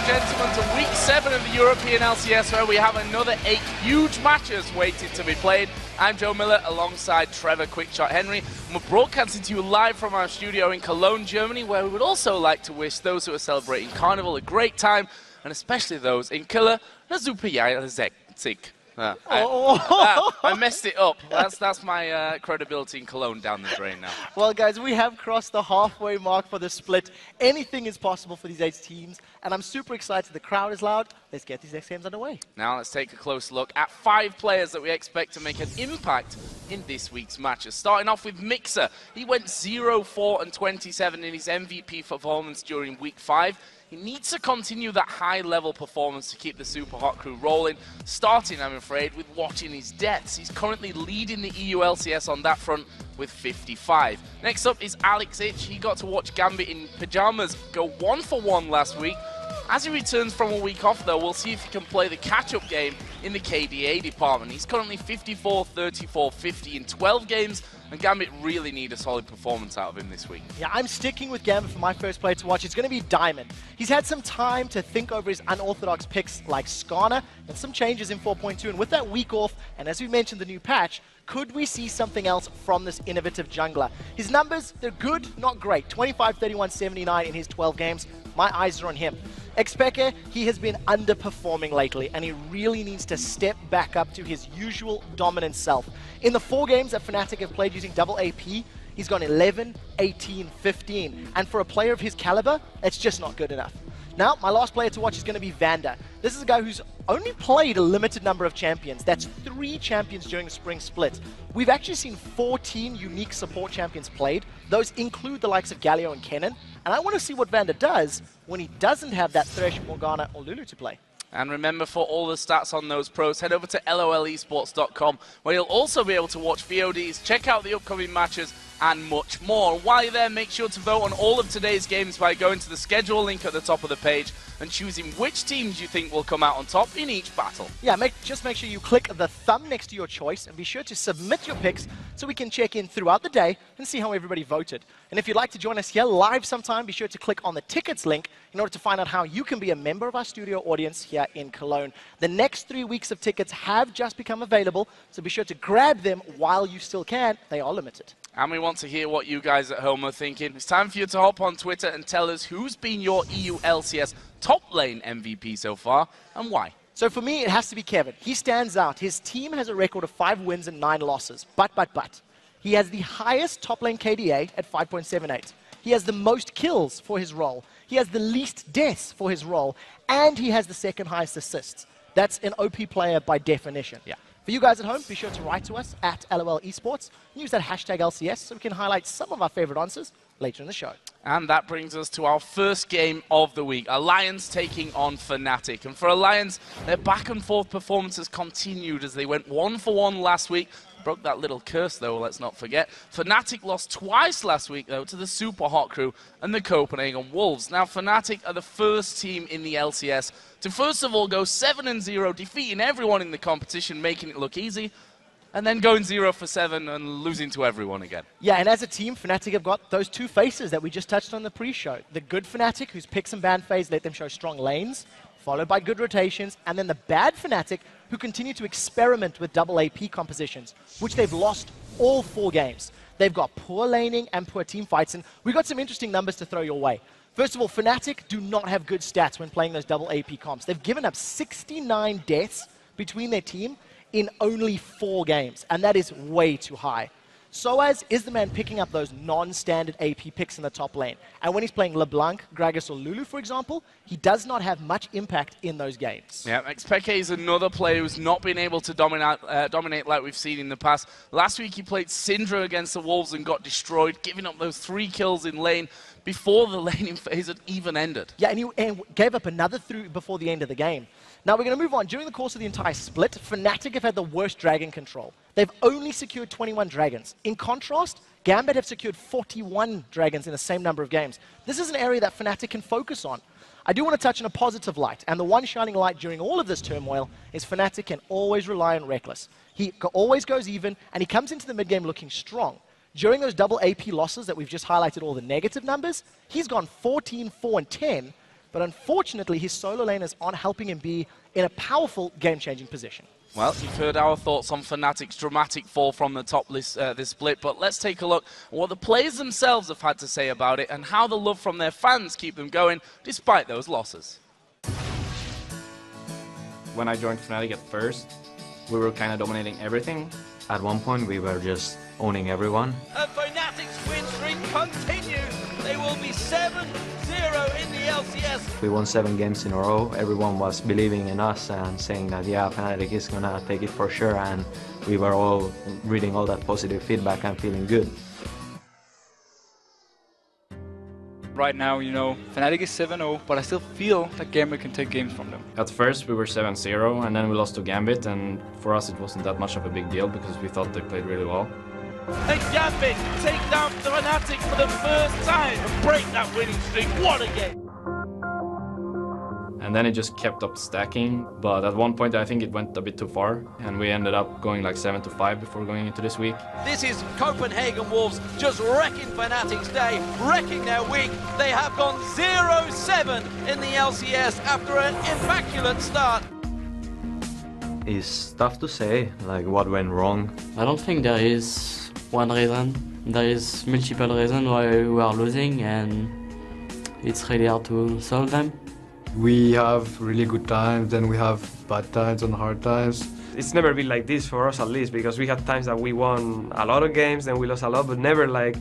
gentlemen, to week 7 of the European LCS, where we have another 8 huge matches waiting to be played. I'm Joe Miller alongside Trevor Quickshot Henry, and we're broadcasting to you live from our studio in Cologne, Germany, where we would also like to wish those who are celebrating Carnival a great time, and especially those in Killer, a super Jahreszig. I messed it up. That's my credibility in Cologne down the drain now. Well, guys, we have crossed the halfway mark for the split. Anything is possible for these 8 teams, and I'm super excited. The crowd is loud. Let's get these next games underway. Now let's take a close look at 5 players that we expect to make an impact in this week's matches. Starting off with Mixer. He went 0-4-27 in his MVP performance during week 5. He needs to continue that high-level performance to keep the Super Hot crew rolling, starting, I'm afraid, with watching his deaths. He's currently leading the EU LCS on that front with 55. Next up is Alex Ich. He got to watch Gambit in Pyjamas go 1-for-1 last week. As he returns from a week off, though, we'll see if he can play the catch-up game in the KDA department. He's currently 54, 34, 50 in 12 games, and Gambit really need a solid performance out of him this week. Yeah, I'm sticking with Gambit for my first player to watch. It's going to be Diamond. He's had some time to think over his unorthodox picks like Skarner and some changes in 4.2. And with that week off, and as we mentioned, the new patch, could we see something else from this innovative jungler? His numbers, they're good, not great. 25, 31, 79 in his 12 games. My eyes are on him. Xpeke, he has been underperforming lately, and he really needs to step back up to his usual dominant self. In the 4 games that Fnatic have played using double AP, he's gone 11, 18, 15. And for a player of his caliber, it's just not good enough. Now, my last player to watch is going to be Vander. This is a guy who's only played a limited number of champions. That's 3 champions during the spring split. We've actually seen 14 unique support champions played. Those include the likes of Galio and Kennen. And I want to see what Vander does when he doesn't have that Thresh, Morgana, or Lulu to play. And remember, for all the stats on those pros, head over to lolesports.com, where you'll also be able to watch VODs, check out the upcoming matches, and much more. While you're there, make sure to vote on all of today's games by going to the schedule link at the top of the page and choosing which teams you think will come out on top in each battle. Yeah, just make sure you click the thumb next to your choice and be sure to submit your picks so we can check in throughout the day and see how everybody voted. And if you'd like to join us here live sometime, be sure to click on the tickets link in order to find out how you can be a member of our studio audience here in Cologne. The next 3 weeks of tickets have just become available, so be sure to grab them while you still can. They are limited. And we want to hear what you guys at home are thinking. It's time for you to hop on Twitter and tell us who's been your EU LCS top lane MVP so far and why. So for me, it has to be Kevin. He stands out. His team has a record of 5 wins and 9 losses. But. He has the highest top lane KDA at 5.78. He has the most kills for his role. He has the least deaths for his role. And he has the second highest assists. That's an OP player by definition. Yeah. For you guys at home, be sure to write to us at LOL Esports. Use that hashtag LCS so we can highlight some of our favorite answers later in the show. And that brings us to our first game of the week. Alliance taking on Fnatic. And for Alliance, their back-and-forth performances continued as they went 1-for-1 last week. Broke that little curse, though, let's not forget. Fnatic lost twice last week, though, to the Super Hot crew and the Copenhagen Wolves. Now, Fnatic are the first team in the LCS to first of all go 7-0, defeating everyone in the competition, making it look easy, and then going 0-for-7 and losing to everyone again. Yeah, and as a team, Fnatic have got those 2 faces that we just touched on the pre-show. The good Fnatic, whose picks and ban phase let them show strong lanes, followed by good rotations, and then the bad Fnatic, who continue to experiment with double AP compositions, which they've lost all 4 games. They've got poor laning and poor team fights, and we've got some interesting numbers to throw your way. First of all, Fnatic do not have good stats when playing those double AP comps. They've given up 69 deaths between their team in only 4 games, and that is way too high. Soaz is the man picking up those non-standard AP picks in the top lane. And when he's playing LeBlanc, Gragas, or Lulu, for example, he does not have much impact in those games. Yeah, Xpeke is another player who's not been able to dominate like we've seen in the past. Last week he played Syndra against the Wolves and got destroyed, giving up those 3 kills in lane before the laning phase had even ended. Yeah, and he gave up another 3 before the end of the game. Now we're going to move on. During the course of the entire split, Fnatic have had the worst dragon control. They've only secured 21 dragons. In contrast, Gambit have secured 41 dragons in the same number of games. This is an area that Fnatic can focus on. I do want to touch on a positive light, and the one shining light during all of this turmoil is Fnatic can always rely on Reckless. He always goes even, and he comes into the mid-game looking strong. During those double AP losses that we've just highlighted all the negative numbers, he's gone 14, 4, and 10, but unfortunately his solo laners aren't helping him be in a powerful game-changing position. Well, you've heard our thoughts on Fnatic's dramatic fall from the top list this split, but let's take a look at what the players themselves have had to say about it and how the love from their fans keep them going despite those losses. When I joined Fnatic at first, we were kind of dominating everything. At one point, we were just owning everyone. Fnatic's win streak continues. They will be 7-0 in the LCS. We won 7 games in a row. Everyone was believing in us and saying that, yeah, Fnatic is gonna take it for sure. And we were all reading all that positive feedback and feeling good. Right now, you know, Fnatic is 7-0, but I still feel that Gamer can take games from them. At first we were 7-0 and then we lost to Gambit, and for us it wasn't that much of a big deal because we thought they played really well. And Gambit take down the Fnatic for the first time and break that winning streak. What a game! And then it just kept up stacking, but at one point I think it went a bit too far and we ended up going like 7-5 before going into this week. This is Copenhagen Wolves just wrecking Fnatic's day, wrecking their week. They have gone 0-7 in the LCS after an immaculate start. It's tough to say, like, what went wrong. I don't think there is one reason. There is multiple reasons why we are losing, and it's really hard to solve them. We have really good times, then we have bad times and hard times. It's never been like this for us, at least, because we had times that we won a lot of games, then we lost a lot, but never like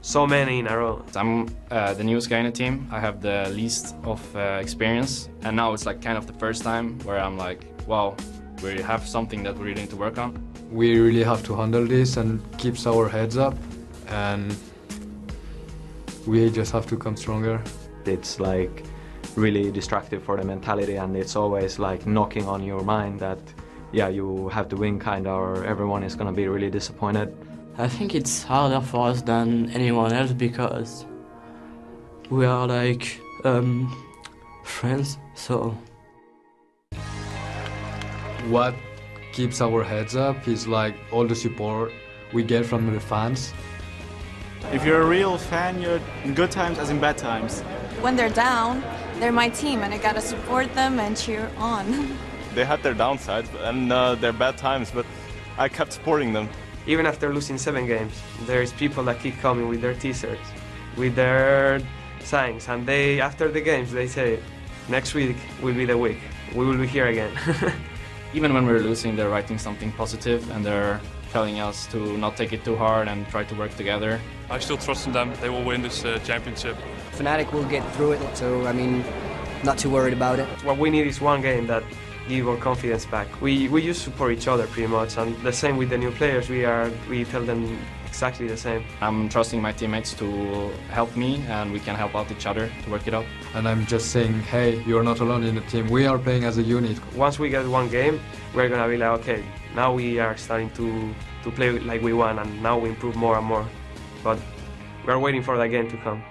so many in a row. I'm the newest guy in the team. I have the least of experience, and now it's like kind of the first time where I'm like, wow, we have something that we really need to work on. We really have to handle this and keep our heads up, and we just have to come stronger. It's like really destructive for the mentality, and it's always like knocking on your mind that, yeah, you have to win kinda, or everyone is gonna be really disappointed. I think it's harder for us than anyone else because we are like friends, so. What keeps our heads up is like all the support we get from the fans. If you're a real fan, you're in good times as in bad times. When they're down, they're my team and I gotta support them and cheer on. They had their downsides and their bad times, but I kept supporting them. Even after losing 7 games, there's people that keep coming with their t-shirts, with their signs, and they, after the games, they say, next week will be the week, we will be here again. Even when we're losing, they're writing something positive and they're telling us to not take it too hard and try to work together. I still trust in them. They will win this championship. Fnatic will get through it, so I mean, not too worried about it. What we need is one game that give our confidence back. We just support each other pretty much, and the same with the new players. We tell them exactly the same. I'm trusting my teammates to help me, and we can help out each other to work it out. And I'm just saying, hey, you're not alone in the team. We are playing as a unit. Once we get one game, we're gonna be like, okay, now we are starting to play like we want, and now we improve more and more. But we're waiting for that game to come.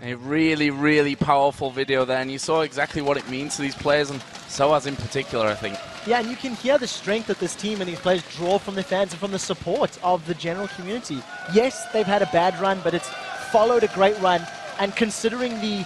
A really, really powerful video there, and you saw exactly what it means to these players, and Soaz in particular, I think. Yeah, and you can hear the strength that this team and these players draw from their fans and from the support of the general community. Yes, they've had a bad run, but it's followed a great run, and considering the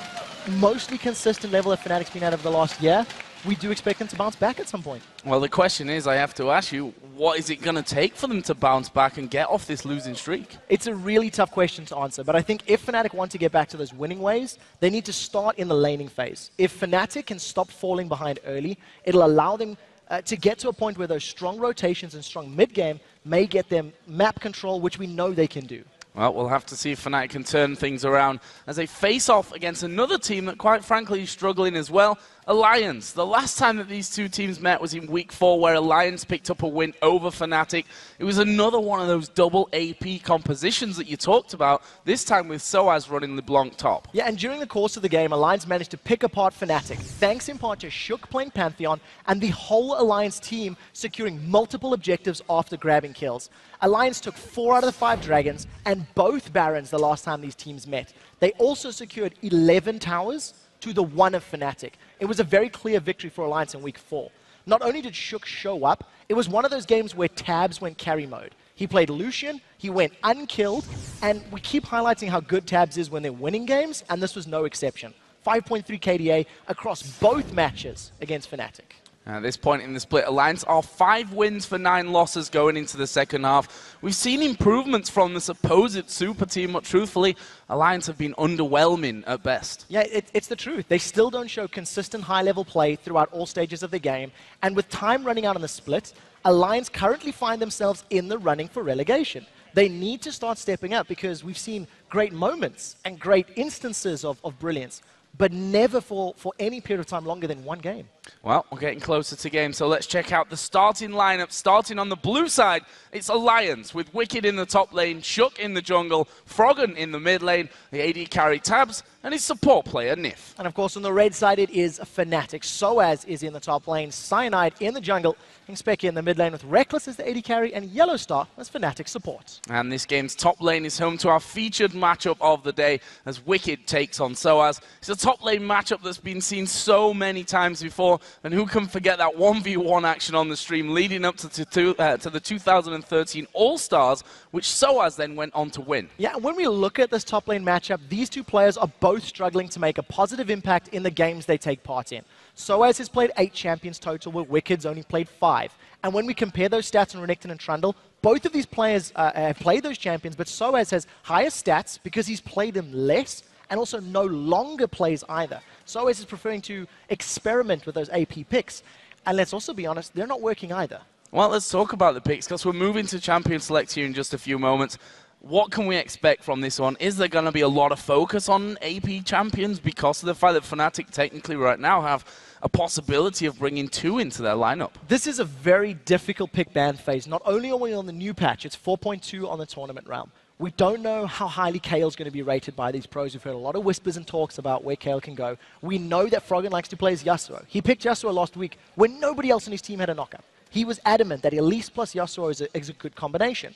mostly consistent level that Fnatic's been at over the last year, we do expect them to bounce back at some point. Well, the question is, I have to ask you, what is it going to take for them to bounce back and get off this losing streak? It's a really tough question to answer, but I think if Fnatic want to get back to those winning ways, they need to start in the laning phase. If Fnatic can stop falling behind early, it'll allow them to get to a point where those strong rotations and strong mid-game may get them map control, which we know they can do. Well, we'll have to see if Fnatic can turn things around as they face off against another team that, quite frankly, is struggling as well. Alliance. The last time that these two teams met was in Week 4, where Alliance picked up a win over Fnatic. It was another one of those double AP compositions that you talked about, this time with Soaz running LeBlanc top. Yeah, and during the course of the game, Alliance managed to pick apart Fnatic, thanks in part to Shook playing Pantheon and the whole Alliance team securing multiple objectives after grabbing kills. Alliance took 4 out of the 5 Dragons and both Barons the last time these teams met. They also secured 11 towers to the 1 of Fnatic. It was a very clear victory for Alliance in Week 4. Not only did Shook show up, it was one of those games where Tabs went carry mode. He played Lucian, he went unkilled, and we keep highlighting how good Tabs is when they're winning games, and this was no exception. 5.3 KDA across both matches against Fnatic. At this point in the split, Alliance are 5 wins for 9 losses going into the second half. We've seen improvements from the supposed super team, but truthfully, Alliance have been underwhelming at best. Yeah, it's the truth. They still don't show consistent high-level play throughout all stages of the game, and with time running out on the split, Alliance currently find themselves in the running for relegation. They need to start stepping up because we've seen great moments and great instances of brilliance, but never for any period of time longer than 1 game. Well, we're getting closer to game, so let's check out the starting lineup. Starting on the blue side, it's Alliance with Wicked in the top lane, Shook in the jungle, Froggen in the mid lane, the AD carry Tabs, and his support player, Nif. And of course, on the red side, it is Fnatic. Soaz is in the top lane, Cyanide in the jungle, and Specky in the mid lane with Reckless as the AD carry, and Yellowstar as Fnatic support. And this game's top lane is home to our featured matchup of the day as Wicked takes on Soaz. It's a top lane matchup that's been seen so many times before, and who can forget that 1v1 action on the stream leading up to the 2013 All-Stars, which Soaz then went on to win. Yeah, and when we look at this top lane matchup, these two players are both struggling to make a positive impact in the games they take part in. Soaz has played 8 champions total, where Wicked's only played 5. And when we compare those stats on Renekton and Trundle, both of these players have played those champions, but Soaz has higher stats because he's played them less, and also no longer plays either. Soaz is preferring to experiment with those AP picks. And let's also be honest, they're not working either. Well, let's talk about the picks, because we're moving to Champion Select here in just a few moments. What can we expect from this one? Is there going to be a lot of focus on AP champions because of the fact that Fnatic technically right now have a possibility of bringing 2 into their lineup? This is a very difficult pick ban phase. Not only are we on the new patch, it's 4.2 on the tournament realm. We don't know how highly Kale's going to be rated by these pros. We've heard a lot of whispers and talks about where Kale can go. We know that Froggen likes to play as Yasuo. He picked Yasuo last week when nobody else in his team had a knockup. He was adamant that Elise plus Yasuo is a good combination.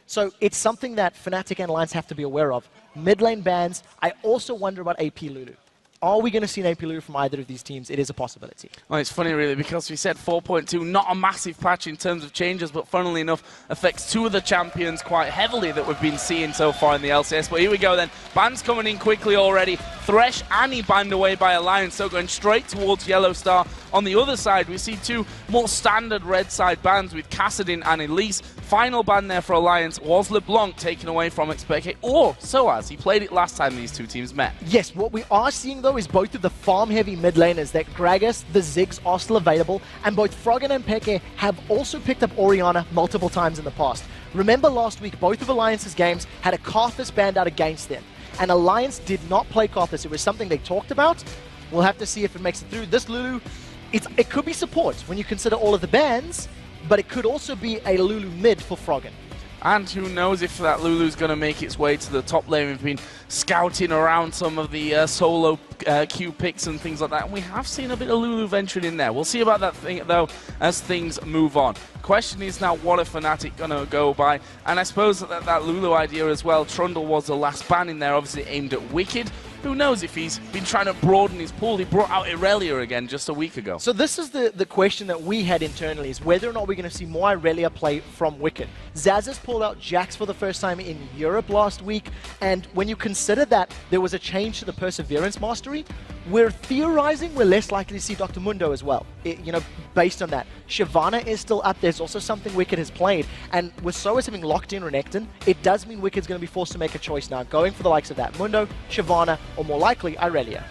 So it's something that Fnatic and Alliance have to be aware of. Mid lane bans. I also wonder about AP Lulu. Are we going to see an AP Lulu from either of these teams? It is a possibility. Well, it's funny, really, because we said 4.2, not a massive patch in terms of changes, but funnily enough, affects 2 of the champions quite heavily that we've been seeing so far in the LCS. But here we go then. Bans coming in quickly already. Thresh, Annie banned away by Alliance, so going straight towards Yellowstar. On the other side, we see 2 more standard red side bans with Kassadin and Elise. Final ban there for Alliance was LeBlanc taken away from Expeke, or Soaz. He played it last time these 2 teams met. Yes, what we are seeing though is both of the farm-heavy mid laners, that Gragas, the Ziggs are still available, and both Froggen and Peke have also picked up Orianna multiple times in the past. Remember last week, both of Alliance's games had a Karthus banned out against them, and Alliance did not play Karthus. It was something they talked about. We'll have to see if it makes it through. This Lulu, it could be support when you consider all of the bans, but it could also be a Lulu mid for Froggen. And who knows if that Lulu's going to make its way to the top lane. We've been scouting around some of the solo Q picks and things like that, and we have seen a bit of Lulu venturing in there. We'll see about that thing, though, as things move on. Question is now, what are Fnatic going to go by? And I suppose that Lulu idea as well, Trundle was the last ban in there, obviously aimed at Wicked. Who knows if he's been trying to broaden his pool. He brought out Irelia again just a week ago. So this is the question that we had internally, is whether or not we're going to see more Irelia play from Wicked. Zaz has pulled out Jax for the first time in Europe last week, and when you consider that there was a change to the Perseverance Mastery, we're theorizing we're less likely to see Dr. Mundo as well, based on that. Shyvana is still up. There's also something Wicked has played, and with Soaz having locked in Renekton, it does mean Wicked's going to be forced to make a choice now, going for the likes of that Mundo, Shyvana, or more likely, Irelia.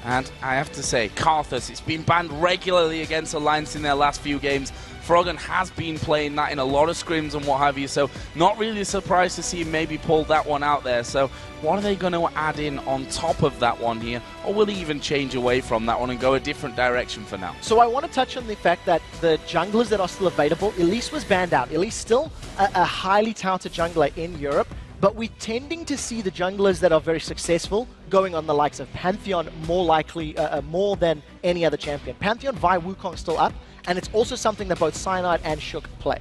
And I have to say, Karthus, it's been banned regularly against Alliance in their last few games. Froggen has been playing that in a lot of scrims and what have you, so not really surprised to see him maybe pull that one out there. So what are they going to add in on top of that one here? Or will he even change away from that one and go a different direction for now? So I want to touch on the fact that the junglers that are still available, Elise was banned out. Elise still a highly touted jungler in Europe, but we're tending to see the junglers that are very successful going on the likes of Pantheon more likely, more than any other champion. Pantheon via Wukong still up, and it's also something that both Cyanide and Shook play.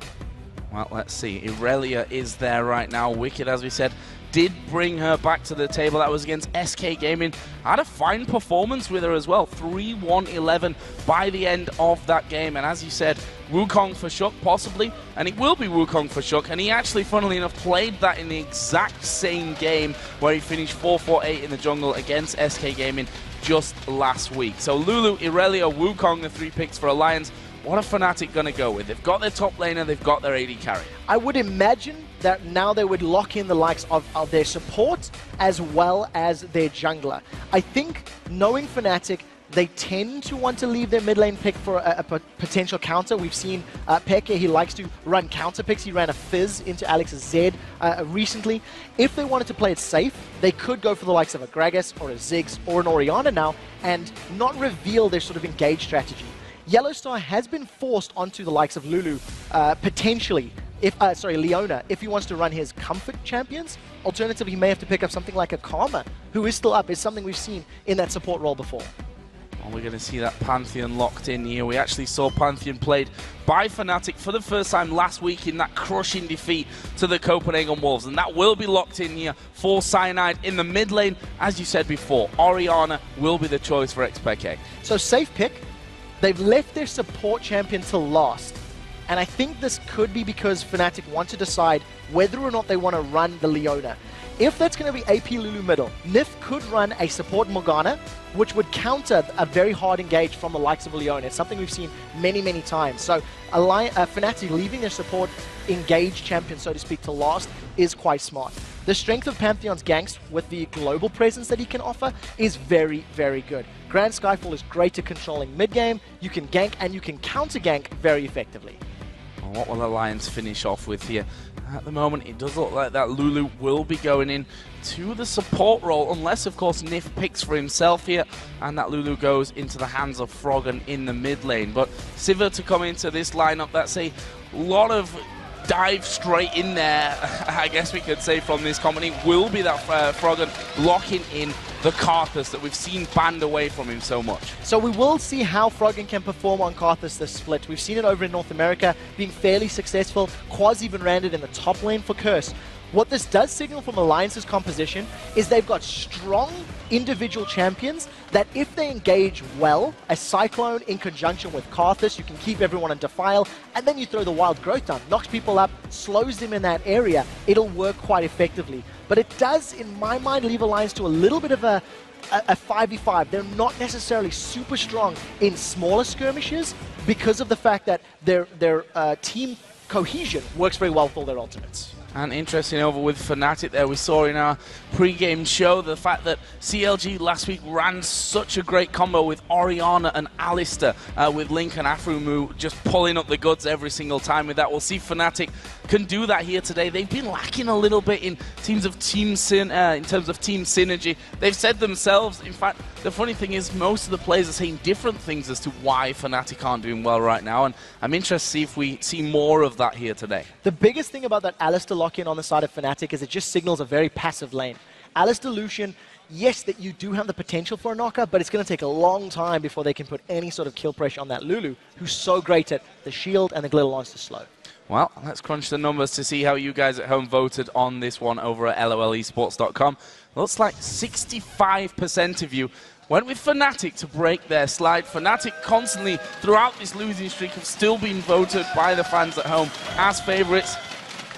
Well, let's see. Irelia is there right now. Wicked, as we said, did bring her back to the table. That was against SK Gaming. Had a fine performance with her as well. 3-1-11 by the end of that game. And as you said, Wukong for Shuk, possibly, and it will be Wukong for Shuk, and he actually, funnily enough, played that in the exact same game where he finished 4-4-8 in the jungle against SK Gaming just last week. So Lulu, Irelia, Wukong, the 3 picks for Alliance. What are Fnatic going to go with? They've got their top laner, they've got their AD carry. I would imagine that now they would lock in the likes of their support as well as their jungler. I think, knowing Fnatic, they tend to want to leave their mid lane pick for a potential counter. We've seen Peke, he likes to run counter picks. He ran a Fizz into Alex's Zed recently. If they wanted to play it safe, they could go for the likes of a Gragas or a Ziggs or an Orianna now and not reveal their sort of engage strategy. Yellowstar has been forced onto the likes of Lulu, potentially, Leona, if he wants to run his comfort champions. Alternatively, he may have to pick up something like a Karma, who is still up. It's something we've seen in that support role before. Well, we're going to see that Pantheon locked in here. We actually saw Pantheon played by Fnatic for the first time last week in that crushing defeat to the Copenhagen Wolves, and that will be locked in here for Cyanide in the mid lane. As you said before, Orianna will be the choice for XPK. So safe pick. They've left their support champion to last, and I think this could be because Fnatic want to decide whether or not they want to run the Leona. If that's going to be AP Lulu middle, Nif could run a support Morgana, which would counter a very hard engage from the likes of Leona. It's something we've seen many, many times. So Fnatic leaving their support engaged champion, so to speak, to last is quite smart. The strength of Pantheon's ganks with the global presence that he can offer is very, very good. Grand Skyfall is great at controlling mid-game. You can gank and you can counter-gank very effectively. Well, what will Alliance finish off with here? At the moment, it does look like that Lulu will be going in to the support role, unless, of course, Nif picks for himself here, and that Lulu goes into the hands of Froggen in the mid lane. But Sivir to come into this lineup, that's a lot of dive straight in there, I guess we could say, from this company, will be that Froggen locking in the Karthus that we've seen banned away from him so much. So we will see how Froggen can perform on Karthus this split. We've seen it over in North America, being fairly successful. Quaz even landed in the top lane for Curse. What this does signal from Alliance's composition is they've got strong individual champions that if they engage well, a Cyclone in conjunction with Karthus, you can keep everyone on Defile, and then you throw the Wild Growth down, knocks people up, slows them in that area, it'll work quite effectively. But it does, in my mind, leave Alliance to a little bit of a 5v5. They're not necessarily super strong in smaller skirmishes because of the fact that their team cohesion works very well for their ultimates. And interesting over with Fnatic there, we saw in our pre-game show the fact that CLG last week ran such a great combo with Orianna and Alistar, with Link and Aphromoo just pulling up the goods every single time with that. We'll see Fnatic can do that here today. They've been lacking a little bit in terms of team synergy. They've said themselves, in fact, the funny thing is most of the players are saying different things as to why Fnatic aren't doing well right now, and I'm interested to see if we see more of that here today. The biggest thing about that Alistar lock-in on the side of Fnatic is it just signals a very passive lane. Alistar Lucian, yes, that you do have the potential for a knocker, but it's going to take a long time before they can put any sort of kill pressure on that Lulu, who's so great at the shield and the glitter launch slow. Well, let's crunch the numbers to see how you guys at home voted on this one over at lolesports.com. Looks like 65% of you went with Fnatic to break their slide. Fnatic constantly, throughout this losing streak, have still been voted by the fans at home as favourites.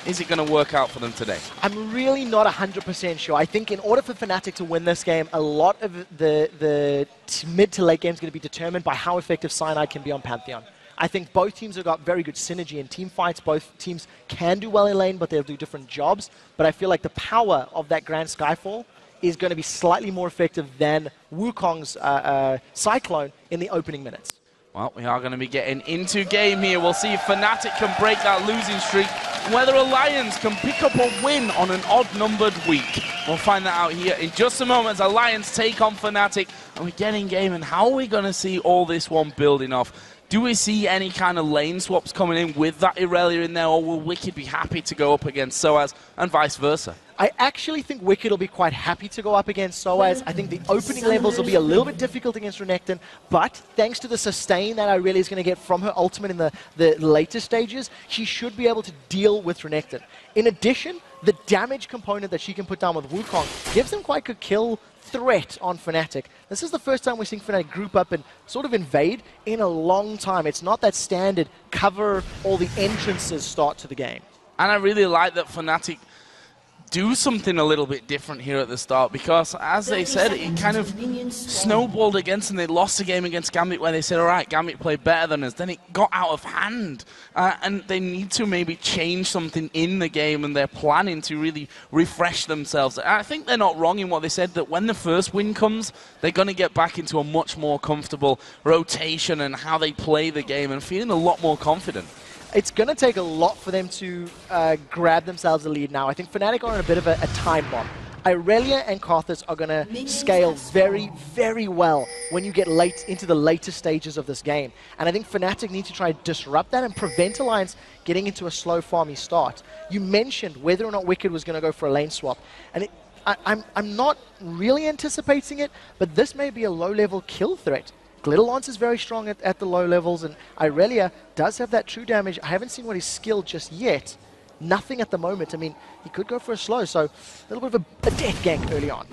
Is it going to work out for them today? I'm really not 100% sure. I think in order for Fnatic to win this game, a lot of the mid to late game is going to be determined by how effective Cyanide can be on Pantheon. I think both teams have got very good synergy in team fights. Both teams can do well in lane, but they'll do different jobs. But I feel like the power of that Grand Skyfall is going to be slightly more effective than Wukong's Cyclone in the opening minutes. Well, we are going to be getting into game here. We'll see if Fnatic can break that losing streak, whether Alliance can pick up a win on an odd-numbered week. We'll find that out here in just a moment as Alliance take on Fnatic, and we get in game, and how are we going to see all this one building off? Do we see any kind of lane swaps coming in with that Irelia in there, or will Wicked be happy to go up against Soaz and vice versa? I actually think Wicked will be quite happy to go up against Soaz. I think the opening levels will be a little bit difficult against Renekton, but thanks to the sustain that Irelia is going to get from her ultimate in the later stages, she should be able to deal with Renekton. In addition, the damage component that she can put down with Wukong gives them quite good kill threat on Fnatic. This is the first time we're seeing Fnatic group up and sort of invade in a long time. It's not that standard cover all the entrances start to the game. And I really like that Fnatic do something a little bit different here at the start, because as they said, it kind of snowballed against, and they lost the game against Gambit where they said, all right, Gambit played better than us. Then it got out of hand, and they need to maybe change something in the game, and they're planning to really refresh themselves. I think they're not wrong in what they said, that when the first win comes, they're going to get back into a much more comfortable rotation and how they play the game and feeling a lot more confident. It's going to take a lot for them to grab themselves a lead now. I think Fnatic are in a bit of a time bomb. Irelia and Karthus are going to scale very, very well when you get late into the later stages of this game. And I think Fnatic need to try to disrupt that and prevent Alliance getting into a slow farmy start. You mentioned whether or not Wicked was going to go for a lane swap. And I'm not really anticipating it, but this may be a low-level kill threat. Glitterlance is very strong at the low levels, and Irelia does have that true damage. I haven't seen what he's skilled just yet. Nothing at the moment. I mean, he could go for a slow, so a little bit of a death gank early on.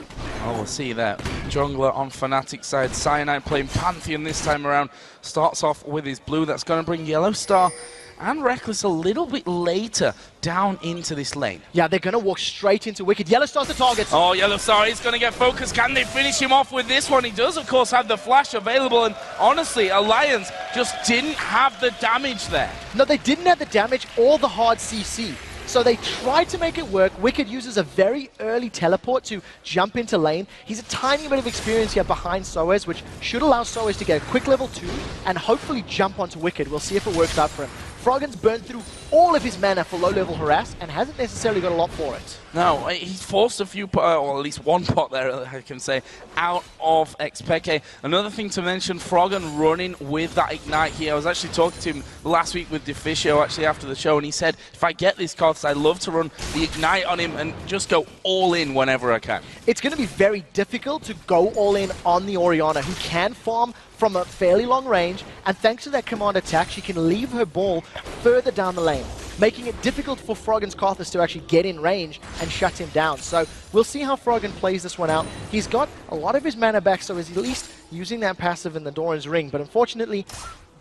Oh, we'll see that. Jungler on Fnatic side. Cyanide playing Pantheon this time around. Starts off with his blue. That's going to bring Yellow Star and Reckless a little bit later down into this lane. Yeah, they're going to walk straight into Wicked. Yellow Star's the target. Oh, Yellow Star is going to get focused. Can they finish him off with this one? He does, of course, have the flash available. And honestly, Alliance just didn't have the damage there. No, they didn't have the damage or the hard CC. So they tried to make it work. Wicked uses a very early teleport to jump into lane. He's a tiny bit of experience here behind Soaz, which should allow Soaz to get a quick level 2 and hopefully jump onto Wicked. We'll see if it works out for him. Froggen's burned through all of his mana for low-level harass and hasn't necessarily got a lot for it. No, he's forced a few, or at least one pot there, I can say, out of Xpeke. Another thing to mention, Froggen running with that Ignite here. I was actually talking to him last week with Deficio, actually after the show, and he said, if I get this card, I'd love to run the Ignite on him and just go all in whenever I can. It's going to be very difficult to go all in on the Orianna, who can farm from a fairly long range, and thanks to that command attack, she can leave her ball further down the lane, making it difficult for Froggen's Karthus to actually get in range and shut him down. So we'll see how Froggen plays this one out. He's got a lot of his mana back, so he's at least using that passive in the Doran's Ring, but unfortunately,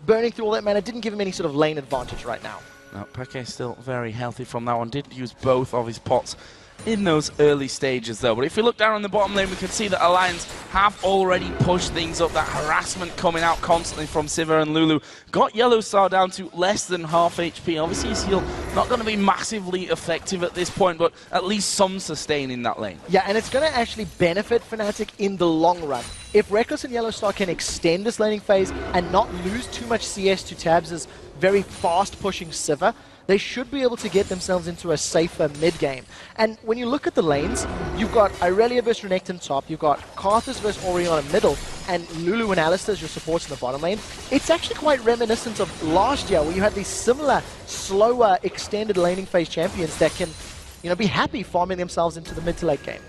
burning through all that mana didn't give him any sort of lane advantage right now. No, Peke is still very healthy from that one. Did use both of his pots in those early stages though. But if we look down on the bottom lane, we can see that Alliance have already pushed things up. That harassment coming out constantly from Sivir and Lulu got Yellow Star down to less than half HP. Obviously his heal not going to be massively effective at this point, but at least some sustain in that lane. Yeah, and it's going to actually benefit Fnatic in the long run. If Reckless and Yellow Star can extend this laning phase and not lose too much CS to Tabs' very fast pushing Sivir, they should be able to get themselves into a safer mid-game. And when you look at the lanes, you've got Irelia versus Renekton top, you've got Karthus versus Orianna middle, and Lulu and Alistar as your supports in the bottom lane. It's actually quite reminiscent of last year, where you had these similar, slower, extended laning phase champions that can, be happy farming themselves into the mid to late game.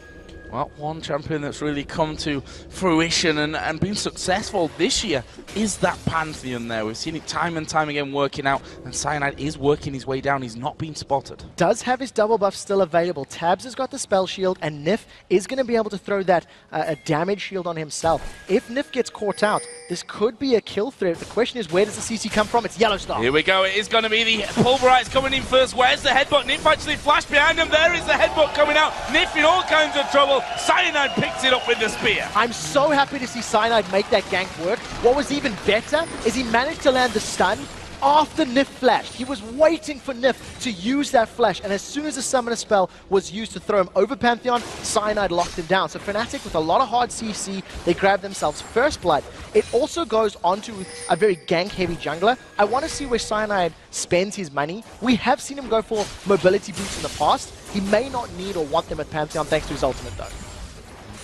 Well, one champion that's really come to fruition and been successful this year is that Pantheon there. We've seen it time and time again working out, and Cyanide is working his way down. He's not been spotted. Does have his double buff still available. Tabs has got the spell shield, and Nif is going to be able to throw that a damage shield on himself. If Nif gets caught out, this could be a kill threat. The question is, where does the CC come from? It's Yellow Star. Here we go. It is going to be the Pulverize coming in first. Where's the headbutt? Nif actually flashed behind him. There is the headbutt coming out. Nif in all kinds of trouble. Cyanide picks it up with the spear. I'm so happy to see Cyanide make that gank work. What was even better is he managed to land the stun after Nif flashed. He was waiting for Nif to use that flash, and as soon as the summoner spell was used to throw him over Pantheon, Cyanide locked him down. So Fnatic, with a lot of hard CC, they grab themselves first blood. It also goes onto a very gank-heavy jungler. I want to see where Cyanide spends his money. We have seen him go for mobility boots in the past. He may not need or want them at Pantheon thanks to his ultimate though.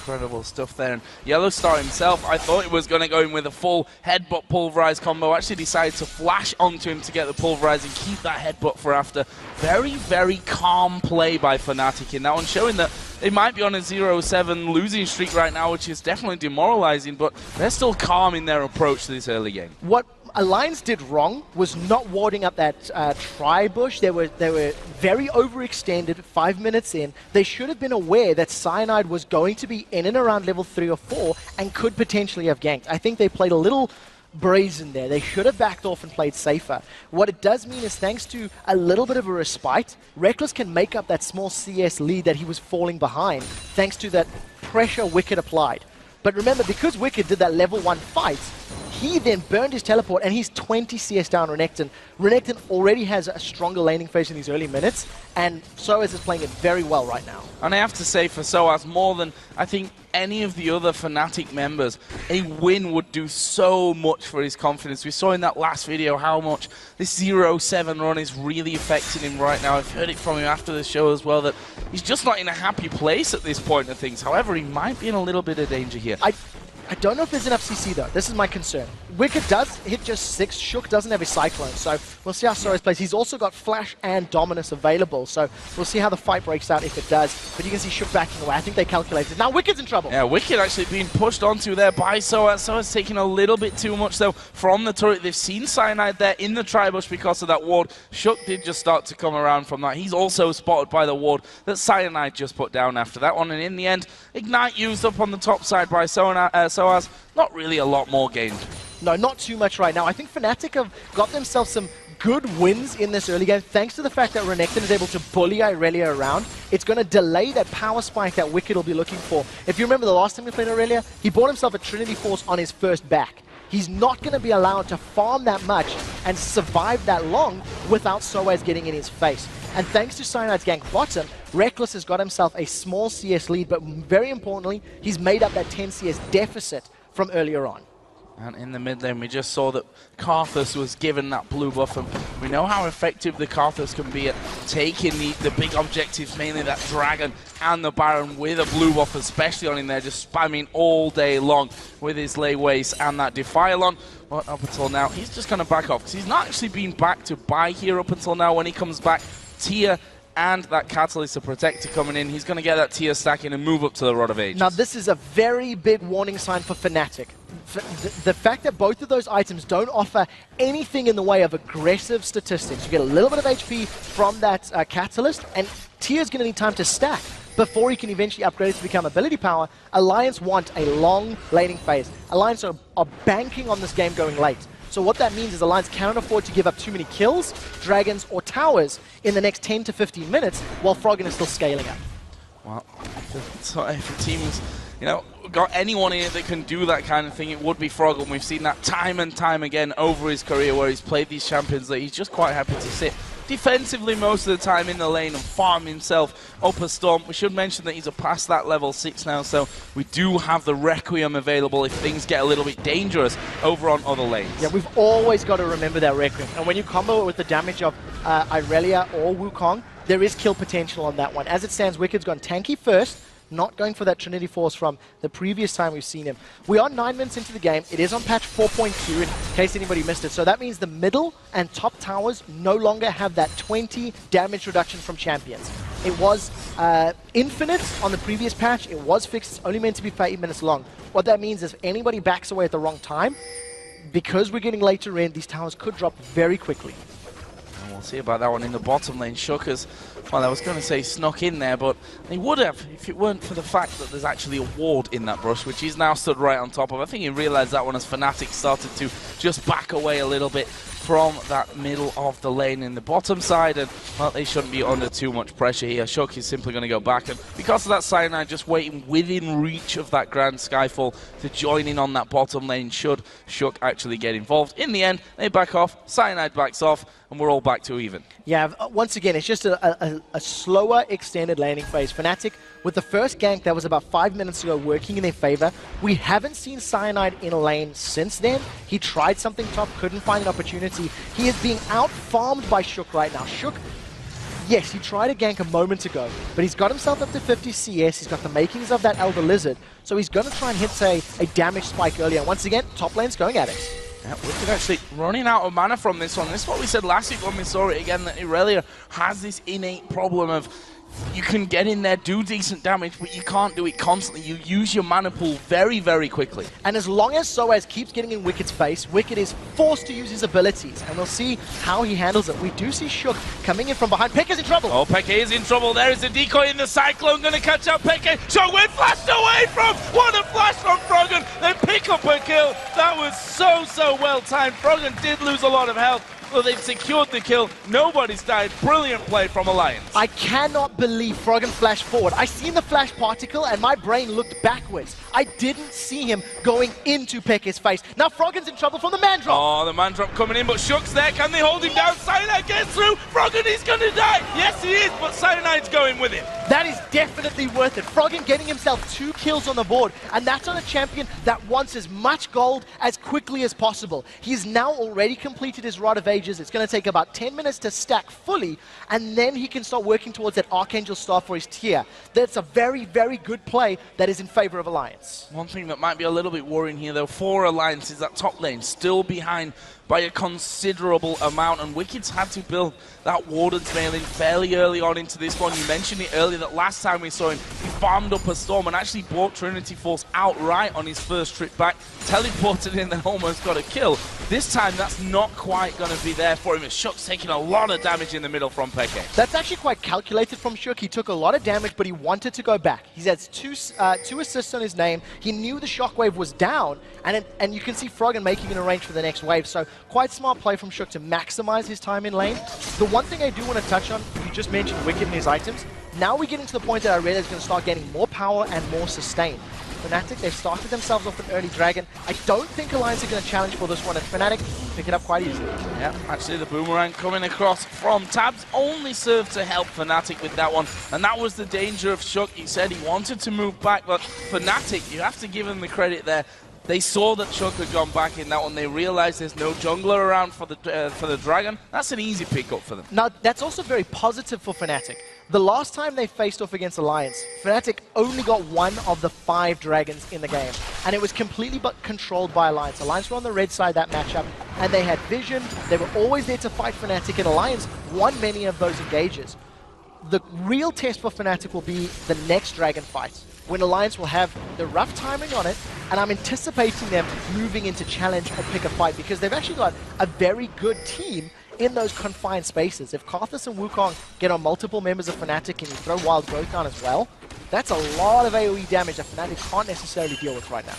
Incredible stuff there. And Yellowstar himself, I thought he was going to go in with a full headbutt pulverize combo. Actually decided to flash onto him to get the pulverize and keep that headbutt for after. Very, very calm play by Fnatic in that one, showing that they might be on a 0-7 losing streak right now, which is definitely demoralizing, but they're still calm in their approach to this early game. What Alliance did wrong was not warding up that tri-bush. They were very overextended 5 minutes in. They should have been aware that Cyanide was going to be in and around level 3 or 4 and could potentially have ganked. I think they played a little brazen there. They should have backed off and played safer. What it does mean is thanks to a little bit of a respite, Reckless can make up that small CS lead that he was falling behind thanks to that pressure Wicked applied. But remember, because Wicked did that level 1 fight, he then burned his teleport, and he's 20 CS down Renekton. Renekton already has a stronger laning phase in these early minutes, and Soaz is playing it very well right now. And I have to say, for Soaz, more than I think any of the other Fnatic members, a win would do so much for his confidence. We saw in that last video how much this 0-7 run is really affecting him right now. I've heard it from him after the show as well, that he's just not in a happy place at this point of things. However, he might be in a little bit of danger here. I don't know if there's enough CC though. This is my concern. Wicked does hit just 6. Shook doesn't have a Cyclone, so we'll see how Soaz plays. He's also got Flash and Dominus available, so we'll see how the fight breaks out if it does. But you can see Shook backing away. I think they calculated. Now Wicked's in trouble. Yeah, Wicked actually being pushed onto there by Soaz. Soaz taking a little bit too much though from the turret. They've seen Cyanide there in the tri-bush because of that ward. Shook did just start to come around from that. He's also spotted by the ward that Cyanide just put down after that one. And in the end, Ignite used up on the top side by Soaz. Not really a lot more gained. No, not too much right now. I think Fnatic have got themselves some good wins in this early game thanks to the fact that Renekton is able to bully Irelia around. It's going to delay that power spike that Wicked will be looking for. If you remember the last time we played Irelia, he bought himself a Trinity Force on his first back. He's not going to be allowed to farm that much and survive that long without Soaz getting in his face. And thanks to Cyanide's gank bottom, Reckless has got himself a small CS lead, but very importantly, he's made up that 10 CS deficit from earlier on. And in the mid lane, we just saw that Karthus was given that blue buff, and we know how effective the Karthus can be at taking the big objectives, mainly that Dragon and the Baron with a blue buff, especially on in there, just spamming all day long with his lay waste and that Defile on. But up until now, he's just going to back off, because he's not actually been back to buy here up until now. When he comes back, Tia and that Catalyst, the Protector coming in, he's going to get that tier stacking and move up to the Rod of Ages. Now this is a very big warning sign for Fnatic. The fact that both of those items don't offer anything in the way of aggressive statistics. You get a little bit of HP from that Catalyst, and Tier's going to need time to stack before he can eventually upgrade it to become ability power. Alliance want a long laning phase. Alliance are banking on this game going late. So what that means is Alliance cannot afford to give up too many kills, dragons, or towers in the next 10 to 15 minutes while Froggen is still scaling up. Well, if a team's, got anyone in it that can do that kind of thing, it would be Froggen. We've seen that time and time again over his career where he's played these champions that he's just quite happy to sit defensively most of the time in the lane and farm himself up a storm. We should mention that he's past that level 6 now, so we do have the Requiem available if things get a little bit dangerous over on other lanes. Yeah, we've always got to remember that Requiem. And when you combo it with the damage of Irelia or Wukong, there is kill potential on that one. As it stands, Wicked's gone tanky first, not going for that Trinity Force from the previous time we've seen him. We are 9 minutes into the game. It is on patch 4.2 in case anybody missed it. So that means the middle and top towers no longer have that 20 damage reduction from champions. It was infinite on the previous patch. It was fixed. It's only meant to be for 8 minutes long. What that means is if anybody backs away at the wrong time, because we're getting later in, these towers could drop very quickly. And we'll see about that one in the bottom lane. Shookers, well, I was going to say snuck in there, but he would have if it weren't for the fact that there's actually a ward in that brush, which he's now stood right on top of. I think he realized that one as Fnatic started to just back away a little bit from that middle of the lane in the bottom side, and well, they shouldn't be under too much pressure here. Shook is simply going to go back, and because of that Cyanide just waiting within reach of that Grand Skyfall to join in on that bottom lane should Shook actually get involved. In the end, they back off, Cyanide backs off, and we're all back to even. Yeah, once again, it's just a slower extended laning phase. Fnatic, with the first gank that was about 5 minutes ago working in their favor, we haven't seen Cyanide in lane since then. He tried something top, couldn't find an opportunity. He is being out-farmed by Shook right now. Shook Yes, he tried a gank a moment ago, but he's got himself up to 50 CS, he's got the makings of that Elder Lizard, so he's going to try and hit, say, a damage spike earlier. Once again, top lane's going at it. Yeah, Wicked actually running out of mana from this one. This is what we said last week when we saw it again, that Irelia has this innate problem of you can get in there, do decent damage, but you can't do it constantly. You use your mana pool very, very quickly. And as long as Soaz keeps getting in Wicked's face, Wicked is forced to use his abilities, and we'll see how he handles it. We do see Shook coming in from behind. Pekka's in trouble! Oh, Pekka is in trouble. There is a decoy in the Cyclone, going to catch up Pekka. Shook went flashed away from! What a flash from Froggen! They pick up a kill. That was so well timed. Froggen did lose a lot of health. Well, they've secured the kill. Nobody's died. Brilliant play from Alliance. I cannot believe Froggen flashed forward. I seen the flash particle and my brain looked backwards. I didn't see him going into Pekka's face. Now Froggen's in trouble from the man drop. Oh, the man drop coming in, but Shook's there. Can they hold him down? Cyanide gets through. Froggen is going to die. Yes, he is, but Cyanide's going with him. That is definitely worth it. Froggen getting himself 2 kills on the board, and that's on a champion that wants as much gold as quickly as possible. He's now already completed his Rod of Ages. It's going to take about 10 minutes to stack fully, and then he can start working towards that Archangel Star for his tier. That's a very, very good play that is in favor of Alliance. One thing that might be a little bit worrying here, though, for Alliance is that top lane still behind by a considerable amount, and Wicked's had to build that Warden's Mail in fairly early on into this one. You mentioned it earlier that last time we saw him, he farmed up a Storm and actually bought Trinity Force outright on his first trip back, teleported in and almost got a kill. This time, that's not quite going to be there for him, as Shook's taking a lot of damage in the middle from Pekka. That's actually quite calculated from Shook. He took a lot of damage, but he wanted to go back. He has two assists on his name. He knew the shockwave was down, and you can see Froggen making an arrange for the next wave. So quite smart play from Shook to maximize his time in lane. The one thing I do want to touch on, you just mentioned Wicked and his items. Now we're getting to the point that I realize is going to start getting more power and more sustain. Fnatic, they've started themselves off an early dragon. I don't think Alliance are going to challenge for this one, and Fnatic pick it up quite easily. Yeah, actually the boomerang coming across from Tabs only served to help Fnatic with that one, and that was the danger of Shook. He said he wanted to move back, but Fnatic, you have to give him the credit there. They saw that Shook had gone back in that one. They realized there's no jungler around for the dragon. That's an easy pickup for them. Now, that's also very positive for Fnatic. The last time they faced off against Alliance, Fnatic only got 1 of the 5 dragons in the game, and it was completely controlled by Alliance. Alliance were on the red side that matchup, and they had vision. They were always there to fight Fnatic, and Alliance won many of those engages. The real test for Fnatic will be the next dragon fight, when Alliance will have the rough timing on it, and I'm anticipating them moving into challenge or pick a fight, because they've actually got a very good team in those confined spaces. If Karthus and Wukong get on multiple members of Fnatic and you throw Wild Growth down as well, that's a lot of AoE damage that Fnatic can't necessarily deal with right now.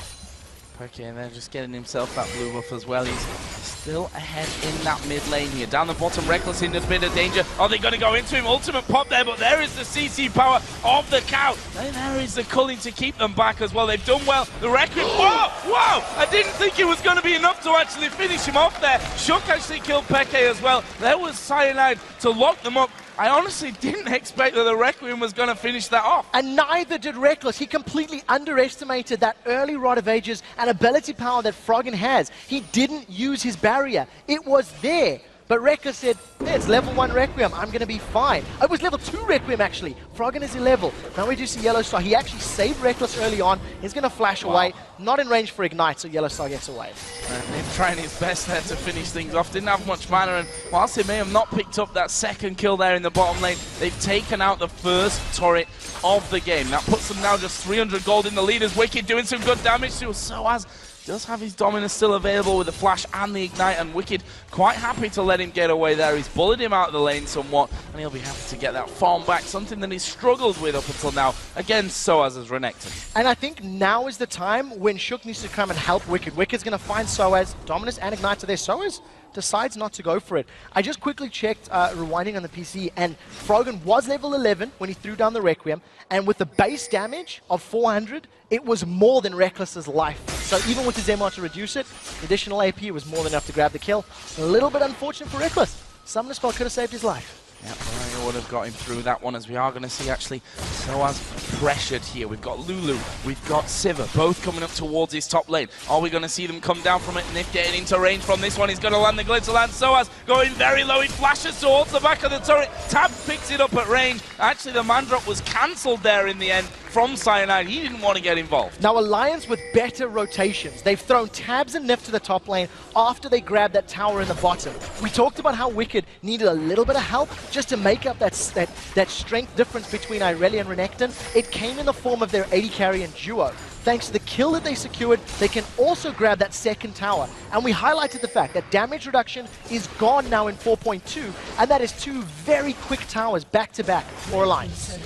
Okay, and they're just getting himself that blue buff as well. He's still ahead in that mid lane here. Down the bottom, Reckless in a bit of danger. Are they going to go into him? Ultimate pop there, but there is the CC power of the cow. And there is the culling to keep them back as well. They've done well. The Requiem. Whoa! Wow! I didn't think it was going to be enough to actually finish him off there. Shook actually killed Peke as well. There was Cyanide to lock them up. I honestly didn't expect that the Requiem was going to finish that off. And neither did Reckless. He completely underestimated that early Rod of Ages and ability power that Froggen has. He didn't use his barrier. It was there. But Reckless said, hey, it's level 1 Requiem, I'm going to be fine. It was level 2 Requiem, actually. Froggen is 11. Now we do see Yellow Star. He actually saved Reckless early on. He's going to flash away. Not in range for Ignite, so Yellow Star gets away. Him trying his best there to finish things off. Didn't have much mana, and whilst he may have not picked up that second kill there in the bottom lane, they've taken out the first turret of the game. That puts them now just 300 gold in the lead as Wicked doing some good damage to Soaz. Does have his Dominus still available with the Flash and the Ignite, and Wicked quite happy to let him get away there. He's bullied him out of the lane somewhat, and he'll be happy to get that farm back, something that he's struggled with up until now against Soaz as Renekton. And I think now is the time when Shook needs to come and help Wicked. Wicked's going to find Soaz. Dominus and Ignite are there. Soaz decides not to go for it. I just quickly checked rewinding on the PC, and Froggen was level 11 when he threw down the Requiem, and with the base damage of 400, it was more than Reckless's life. So even with his MR to reduce it, the additional AP was more than enough to grab the kill. A little bit unfortunate for Reckless. Summoner spell could have saved his life. Yeah, well, would have got him through that one, as we are going to see actually Soaz pressured here. We've got Lulu, we've got Siva, both coming up towards his top lane. Are we going to see them come down from it? Nif getting into range from this one. He's going to land the Glitter Land. Soaz going very low. He flashes towards the back of the turret. Tab picks it up at range. Actually, the man drop was cancelled there in the end from Cyanide. He didn't want to get involved. Now, Alliance with better rotations. They've thrown Tabs and Nif to the top lane after they grabbed that tower in the bottom. We talked about how Wicked needed a little bit of help just to make up that strength difference between Irelia and Renekton. It came in the form of their AD carry and duo. Thanks to the kill that they secured, they can also grab that second tower. And we highlighted the fact that damage reduction is gone now in 4.2, and that is 2 very quick towers back-to-back for Alliance.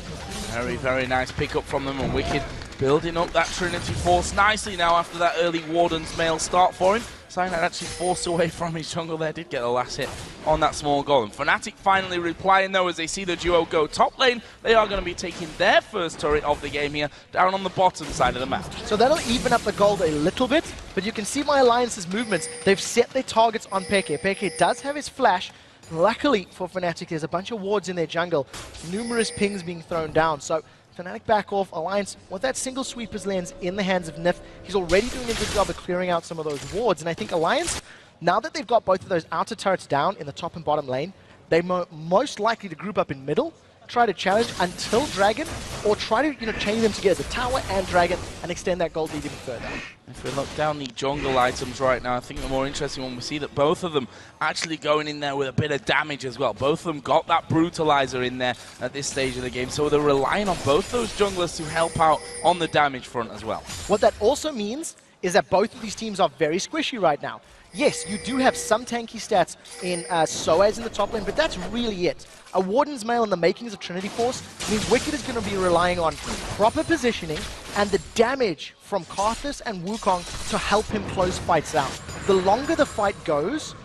Very, very nice pickup from them, and Wicked building up that Trinity Force nicely now after that early Warden's Mail start for him. Cyanide actually forced away from his jungle there, did get the last hit on that small golem. Fnatic finally replying though as they see the duo go top lane. They are going to be taking their first turret of the game here down on the bottom side of the map. So that'll even up the gold a little bit, but you can see my Alliance's movements. They've set their targets on Peke. Peke does have his flash. Luckily for Fnatic, there's a bunch of wards in their jungle. Numerous pings being thrown down. So Fnatic back off. Alliance with that single sweeper's lens in the hands of Nif. He's already doing a good job of clearing out some of those wards. And I think Alliance, now that they've got both of those outer turrets down in the top and bottom lane, they're most likely to group up in middle, try to challenge until Dragon, or try to chain them together, Tower and Dragon, and extend that gold lead even further. If we look down the jungle items right now, I think the more interesting one we see that both of them actually going in there with a bit of damage as well. Both of them got that brutalizer in there at this stage of the game, so they're relying on both those junglers to help out on the damage front as well. What that also means is that both of these teams are very squishy right now. Yes, you do have some tanky stats in Soaz in the top lane, but that's really it. A Warden's Mail and the makings of Trinity Force means Wicked is going to be relying on proper positioning and the damage from Karthus and Wukong to help him close fights out. The longer the fight goes,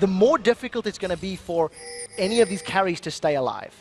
the more difficult it's going to be for any of these carries to stay alive.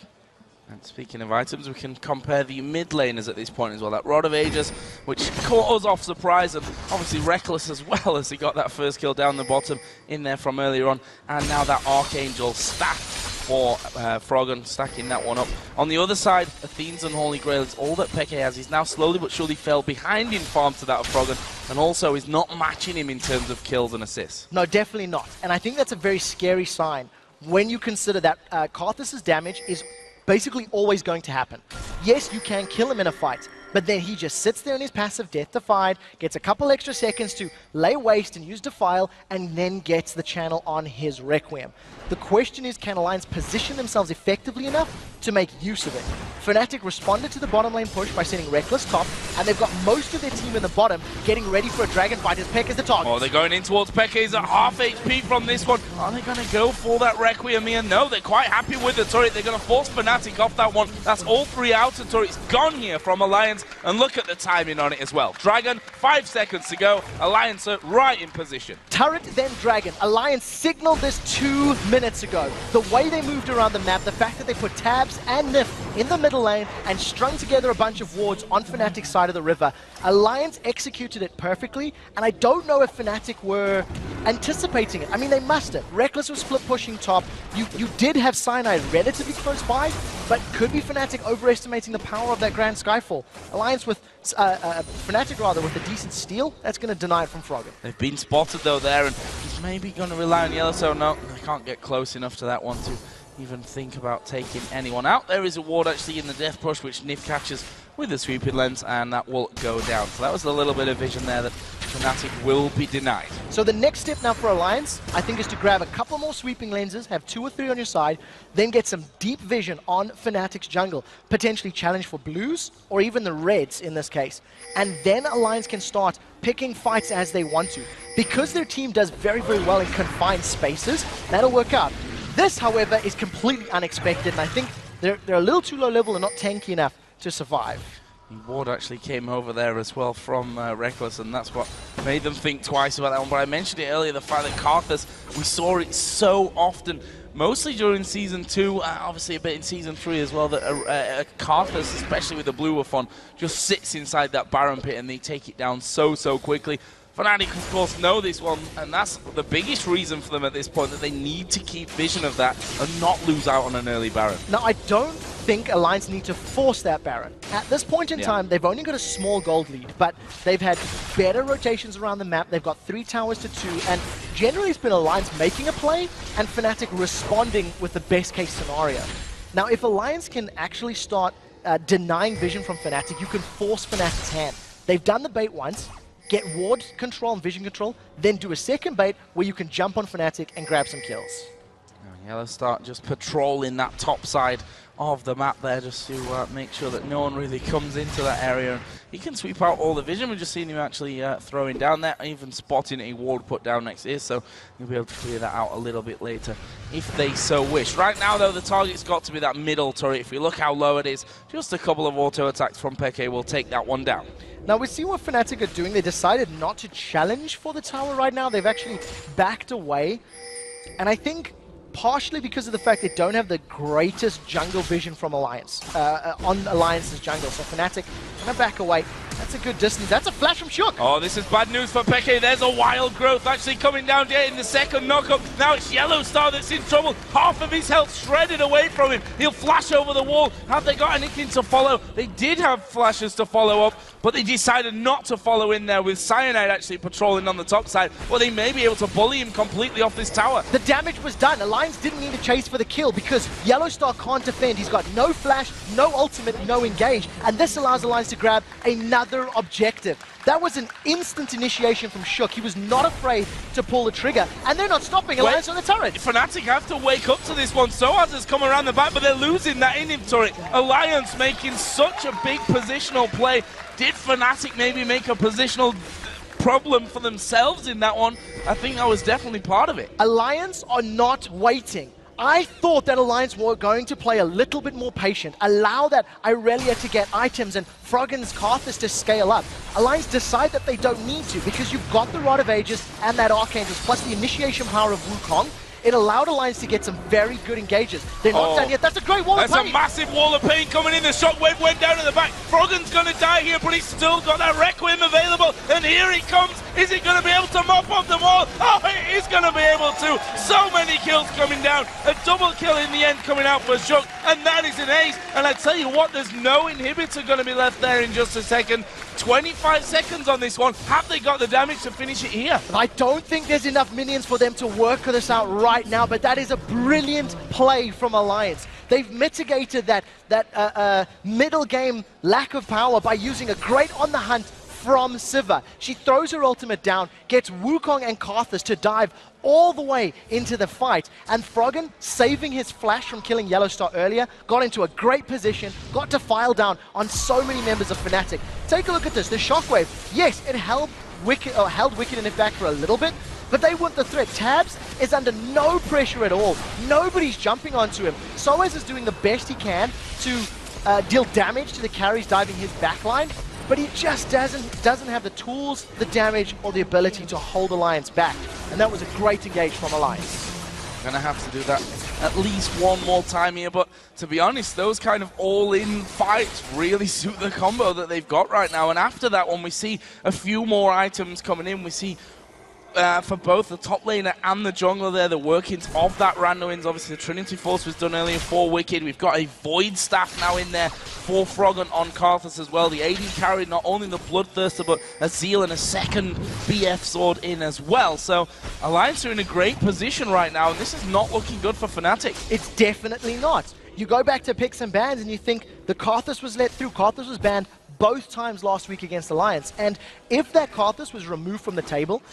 And speaking of items, we can compare the mid laners at this point as well. That Rod of Ages, which caught us off surprise, and obviously Reckless as well as he got that first kill down the bottom in there from earlier on. And now that Archangel stack for Froggen, stacking that one up. On the other side, Athene's Unholy Grail is all that Peke has. He's now slowly but surely fell behind in farm to that of Froggen, and also is not matching him in terms of kills and assists. No, definitely not. And I think that's a very scary sign when you consider that Karthus' damage is basically always going to happen. Yes, you can kill him in a fight, but then he just sits there in his passive Death Defied, gets a couple extra seconds to lay waste and use Defile, and then gets the channel on his Requiem. The question is, can Alliance position themselves effectively enough to make use of it? Fnatic responded to the bottom lane push by sending Reckless top, and they've got most of their team in the bottom getting ready for a dragon fight as Peke is the target. Oh, they're going in towards Peke. He's at half HP from this one. Are they going to go for that Requiem here? No, they're quite happy with the turret. They're going to force Fnatic off that one. That's all 3 outer turrets gone here from Alliance, and look at the timing on it as well. Dragon, 5 seconds to go. Alliance are right in position. Turret, then Dragon. Alliance signaled this 2 minutes ago. The way they moved around the map, the fact that they put Tabs and Nif in the middle lane and strung together a bunch of wards on Fnatic's side of the river. Alliance executed it perfectly, and I don't know if Fnatic were anticipating it. I mean, they must have. Reckless was split pushing top. You did have Cyanide relatively close by, but could be Fnatic overestimating the power of that Grand Skyfall. Alliance with Fnatic rather with a decent steal, that's going to deny it from Froggen. They've been spotted though there, and he's maybe going to rely on Yellow, so no, they can't get close enough to that one to even think about taking anyone out. There is a ward actually in the death push, which Nif catches with the sweeping lens, and that will go down. So that was a little bit of vision there that Fnatic will be denied. So the next step now for Alliance, I think, is to grab a couple more sweeping lenses, have 2 or 3 on your side, then get some deep vision on Fnatic's jungle, potentially challenge for blues, or even the reds in this case. And then Alliance can start picking fights as they want to. Because their team does very, very well in confined spaces, that'll work out. This, however, is completely unexpected, and I think they're a little too low level and not tanky enough to survive. Ward actually came over there as well from Reckless, and that's what made them think twice about that one. But I mentioned it earlier, the fact that Karthus, we saw it so often, mostly during Season 2, obviously a bit in Season 3 as well, that Karthus, especially with the blue buff on, just sits inside that Baron pit and they take it down so quickly. Fnatic, of course, know this one, and that's the biggest reason for them at this point, that they need to keep vision of that and not lose out on an early Baron. Now, I don't think Alliance need to force that Baron. At this point in time, they've only got a small gold lead, but they've had better rotations around the map. They've got 3 towers to 2, and generally it's been Alliance making a play and Fnatic responding with the best case scenario. Now, if Alliance can actually start denying vision from Fnatic, you can force Fnatic's hand. They've done the bait once, get ward control and vision control, then do a second bait where you can jump on Fnatic and grab some kills. Yellow start just patrolling that top side of the map there just to make sure that no one really comes into that area. He can sweep out all the vision. We've just seen him actually throwing down there, even spotting a ward put down next to his, so he'll be able to clear that out a little bit later if they so wish. Right now, though, the target's got to be that middle turret. If we look how low it is, just a couple of auto attacks from Peke will take that one down. Now, we see what Fnatic are doing. They decided not to challenge for the tower right now. They've actually backed away, and I think partially because of the fact they don't have the greatest jungle vision from Alliance, on Alliance's jungle. So Fnatic gonna back away. That's a good distance. That's a flash from Shook. Oh, this is bad news for Peke. There's a wild growth actually coming down there in the second knockup. Now it's Yellow Star that's in trouble. Half of his health shredded away from him. He'll flash over the wall. Have they got anything to follow? They did have flashes to follow up, but they decided not to follow in there with Cyanide actually patrolling on the top side. Well, they may be able to bully him completely off this tower. The damage was done. Alliance didn't need to chase for the kill because Yellow Star can't defend. He's got no flash, no ultimate, no engage, and this allows Alliance to grab another objective. That was an instant initiation from Shook. He was not afraid to pull the trigger, and they're not stopping Alliance on the turret. Fnatic have to wake up to this one. Soaz has come around the back, but they're losing that in turret. Alliance making such a big positional play. Did Fnatic maybe make a positional problem for themselves in that one? I think that was definitely part of it. Alliance are not waiting. I thought that Alliance were going to play a little bit more patient, allow that Irelia to get items and Froggen's Karthus to scale up. Alliance decide that they don't need to because you've got the Rod of Ages and that Archangels, plus the initiation power of Wukong. It allowed Alliance to get some very good engages. They're not done yet. That's a great wall of pain. That's a massive wall of pain coming in. The shockwave went down to the back. Froggen's going to die here, but he's still got that Requiem available. And here he comes. Is he going to be able to mop up them all? Oh, he is going to be able to. So many kills coming down. A double kill in the end coming out for Shook. And that is an ace. And I tell you what, there's no inhibitor going to be left there in just a second. 25 seconds on this one. Have they got the damage to finish it here? I don't think there's enough minions for them to work this out right now, but that is a brilliant play from Alliance. They've mitigated that middle game lack of power by using a great on the hunt from Siva. She throws her ultimate down, gets Wukong and Karthus to dive all the way into the fight, and Froggen, saving his flash from killing Yellow Star earlier, got into a great position, got to file down on so many members of Fnatic. Take a look at this, the shockwave. Yes, it held Wicked in it back for a little bit, but they want the threat. Tabs is under no pressure at all. Nobody's jumping onto him. Soaz is doing the best he can to deal damage to the carries diving his backline, but he just doesn't have the tools, the damage, or the ability to hold Alliance back. And that was a great engage from Alliance. Gonna have to do that at least one more time here, but to be honest, those kind of all-in fights really suit the combo that they've got right now. And after that one, we see a few more items coming in. We see for both the top laner and the jungler there, the workings of that Randuin's. Obviously, the Trinity Force was done earlier for Wicked. We've got a Void Staff now in there for Froggen on Karthus as well. The AD carried not only the Bloodthirster, but a Zeal and a second BF sword in as well. So, Alliance are in a great position right now, and this is not looking good for Fnatic. It's definitely not. You go back to picks and bans, and you think the Karthus was let through. Karthus was banned both times last week against Alliance, and if that Karthus was removed from the table,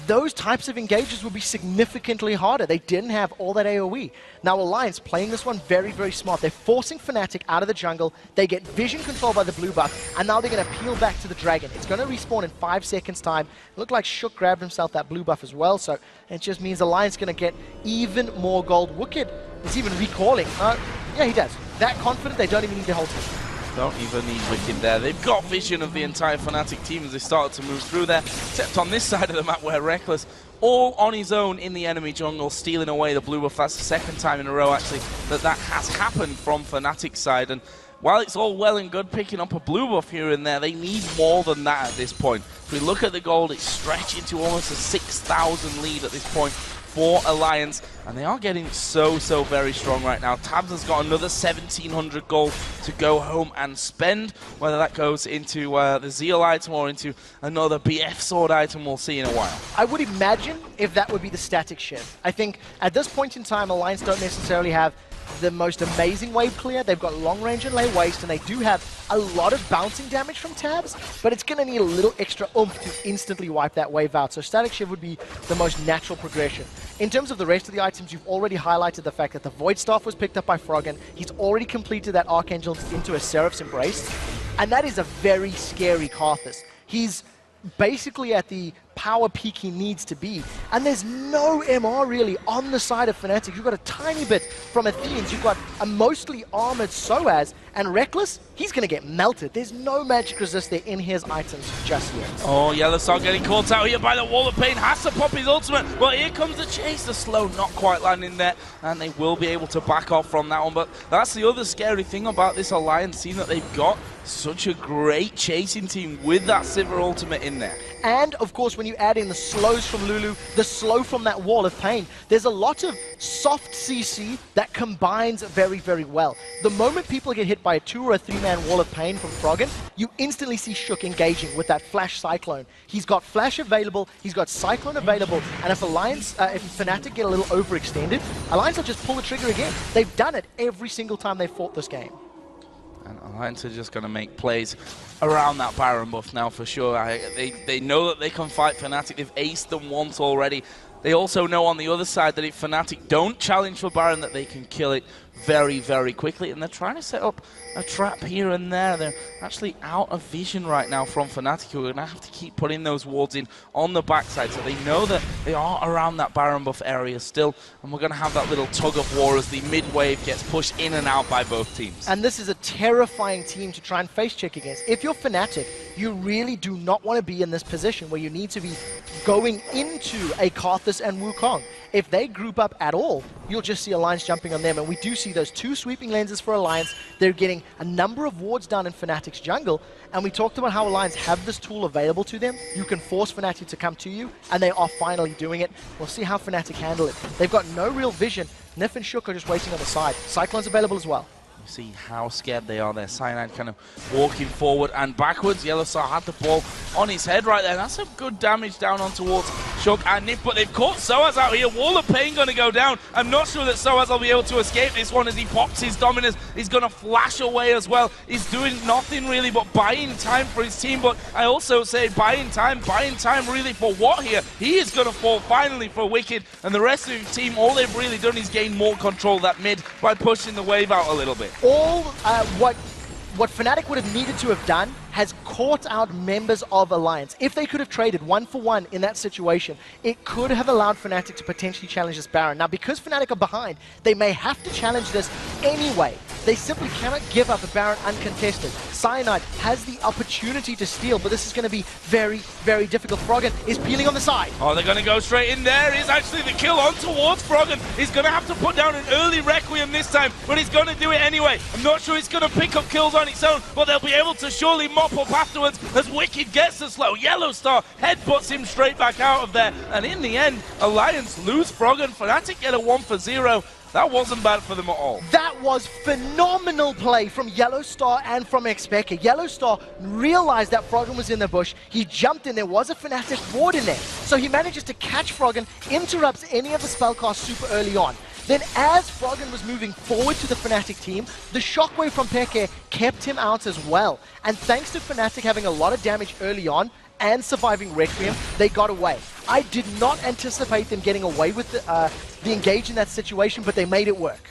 those types of engages would be significantly harder. They didn't have all that AoE. Now Alliance playing this one very, very smart. They're forcing Fnatic out of the jungle. They get vision control by the blue buff, and now they're going to peel back to the dragon. It's going to respawn in 5 seconds time. It looked like Shook grabbed himself that blue buff as well, so it just means Alliance going to get even more gold. Wicked is even recalling. Yeah, he does. That confident, they don't even need the whole team. Don't even need Wicked there. They've got vision of the entire Fnatic team as they started to move through there, except on this side of the map where Reckless, all on his own in the enemy jungle, stealing away the blue buff. That's the second time in a row, actually, that has happened from Fnatic's side. And while it's all well and good picking up a blue buff here and there, they need more than that at this point. If we look at the gold, it's stretching to almost a 6,000 lead at this point for Alliance, and they are getting so very strong right now. Tabs has got another 1,700 gold to go home and spend. Whether that goes into the Zeal item or into another BF sword item, we'll see in a while. I would imagine if that would be the static shift. I think at this point in time, Alliance don't necessarily have the most amazing wave clear. They've got long range and lay waste, and they do have a lot of bouncing damage from Tabs, but it's going to need a little extra oomph to instantly wipe that wave out. So static shift would be the most natural progression. In terms of the rest of the items, you've already highlighted the fact that the Void Staff was picked up by Froggen. He's already completed that Archangel into a Seraph's Embrace, and that is a very scary Karthus. He's basically at the power peak he needs to be, and there's no MR really on the side of Fnatic. You've got a tiny bit from Athenians, you've got a mostly armored Soaz, and Reckless, he's going to get melted. There's no magic resist there in his items just yet. Oh, Yellowstar getting caught out here by the Wall of Pain, has to pop his ultimate, but here comes the chase. The slow not quite landing there, and they will be able to back off from that one. But that's the other scary thing about this Alliance team, that they've got such a great chasing team with that Sivir ultimate in there. And of course, when you add in the slows from Lulu, the slow from that Wall of Pain, there's a lot of soft CC that combines very well. The moment people get hit by a 2 or a 3-man Wall of Pain from Froggen, you instantly see Shook engaging with that Flash Cyclone. He's got Flash available, he's got Cyclone available, and if Fnatic get a little overextended, Alliance will just pull the trigger again. They've done it every single time they've fought this game. And Alliance are just going to make plays around that Baron buff now for sure. They know that they can fight Fnatic. They've aced them once already. They also know on the other side that if Fnatic don't challenge for Baron, that they can kill it very quickly. And they're trying to set up a trap here and there. They're actually out of vision right now from Fnatic, who are going to have to keep putting those wards in on the backside. So they know that they are around that Baron buff area still. And we're going to have that little tug of war as the mid wave gets pushed in and out by both teams. And this is a terrifying team to try and face check against. If you're Fnatic, you really do not want to be in this position where you need to be going into a Karthus and Wukong. If they group up at all, you'll just see Alliance jumping on them, and we do see those 2 sweeping lenses for Alliance. They're getting a number of wards down in Fnatic's jungle, and we talked about how Alliance have this tool available to them. You can force Fnatic to come to you, and they are finally doing it. We'll see how Fnatic handle it. They've got no real vision. Nif and Shook are just waiting on the side. Cyclone's available as well. See how scared they are there. Cyanide kind of walking forward and backwards. Yellowstar had the ball on his head right there. That's some good damage down on towards Shook and Nif, but they've caught Soaz out here. Wall of Pain going to go down. I'm not sure that Soaz will be able to escape this one as he pops his Dominus. He's going to flash away as well. He's doing nothing really but buying time for his team, but I also say buying time really for what here? He is going to fall finally for Wicked, and the rest of his team, all they've really done is gain more control of that mid by pushing the wave out a little bit. All what Fnatic would have needed to have done has caught out members of Alliance. If they could have traded 1-for-1 in that situation, it could have allowed Fnatic to potentially challenge this Baron. Now, because Fnatic are behind, they may have to challenge this anyway. They simply cannot give up a Baron uncontested. Cyanide has the opportunity to steal, but this is going to be very difficult. Froggen is peeling on the side. Oh, they're going to go straight in there. Is actually the kill on towards Froggen. He's going to have to put down an early Requiem this time, but he's going to do it anyway. I'm not sure he's going to pick up kills on its own, but they'll be able to surely mop up afterwards as Wicked gets the slow. Yellowstar headbutts him straight back out of there, and in the end, Alliance lose Froggen. Fnatic get a 1-for-0. That wasn't bad for them at all. That was phenomenal play from Yellowstar and from Xpeke. Yellowstar realized that Froggen was in the bush. He jumped in. There was a Fnatic ward in there. So he manages to catch Froggen, interrupts any of the spellcasts super early on. Then as Froggen was moving forward to the Fnatic team, the shockwave from Peke kept him out as well. And thanks to Fnatic having a lot of damage early on and surviving Requiem, they got away. I did not anticipate them getting away with the engage in that situation, but they made it work.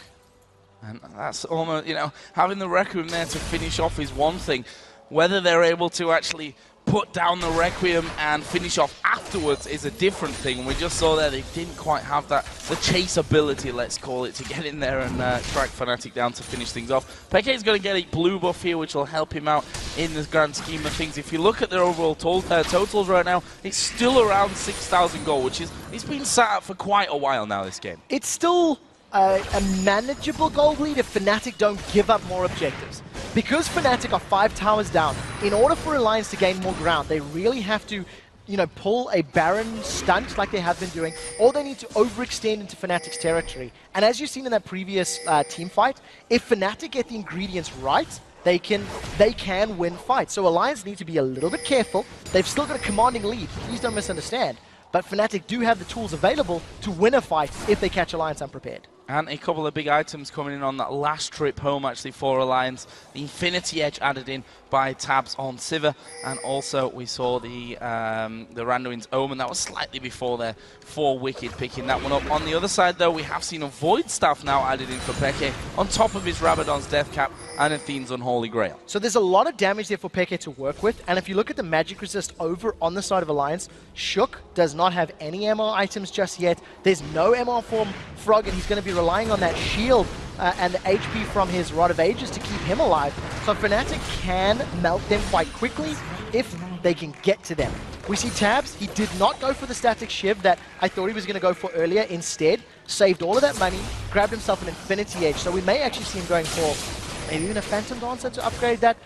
And that's almost, having the Requiem there to finish off is one thing. Whether they're able to actually put down the Requiem and finish off afterwards is a different thing. We just saw there they didn't quite have the chase ability, let's call it, to get in there and track Fnatic down to finish things off. Peke is going to get a blue buff here, which will help him out in the grand scheme of things. If you look at their overall totals right now, it's still around 6,000 gold, which is, it's been sat out for quite a while now, this game. It's still a manageable gold lead if Fnatic don't give up more objectives. Because Fnatic are 5 towers down, in order for Alliance to gain more ground, they really have to you know, pull a Baron stunt like they have been doing, or they need to overextend into Fnatic's territory. And as you've seen in that previous team fight, if Fnatic get the ingredients right, they can win fights. So Alliance need to be a little bit careful. They've still got a commanding lead, please don't misunderstand. But Fnatic do have the tools available to win a fight if they catch Alliance unprepared. And a couple of big items coming in on that last trip home, actually, for Alliance. The Infinity Edge added in by Tabs on Sivir, and also we saw the Randuin's Omen. That was slightly before there for Wicked, picking that one up. On the other side, though, we have seen a Void Staff now added in for Peke, on top of his Rabadon's Death Cap and Athene's Unholy Grail. So there's a lot of damage there for Peke to work with, and if you look at the magic resist over on the side of Alliance, Shook does not have any MR items just yet. There's no MR for Frog, and he's going to be relying on that shield and the HP from his Rod of Ages to keep him alive. So Fnatic can melt them quite quickly if they can get to them. We see Tabs, he did not go for the static shiv that I thought he was going to go for earlier. Instead, saved all of that money, grabbed himself an Infinity Edge. So we may actually see him going for maybe even a Phantom Dancer to upgrade that.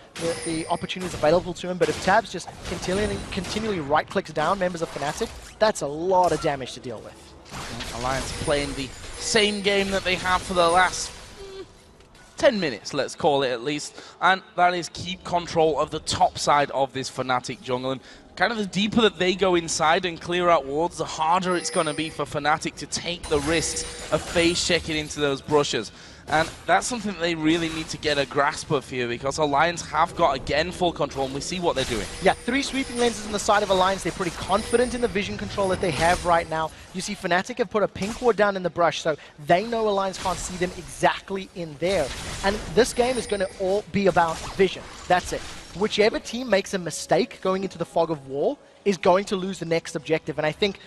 The opportunity is available to him, but if Tabs just continually right-clicks down members of Fnatic, that's a lot of damage to deal with. Alliance playing the same game that they have for the last 10 minutes, let's call it at least, and that is keep control of the top side of this Fnatic jungle. And kind of the deeper that they go inside and clear out wards, the harder it's going to be for Fnatic to take the risks of phase checking into those brushes. And that's something that they really need to get a grasp of here, because Alliance have got, again, full control, and we see what they're doing. Yeah, 3 sweeping lenses on the side of Alliance. They're pretty confident in the vision control that they have right now. You see Fnatic have put a pink ward down in the brush, so they know Alliance can't see them exactly in there. And this game is going to all be about vision. That's it. Whichever team makes a mistake going into the fog of war is going to lose the next objective. And I think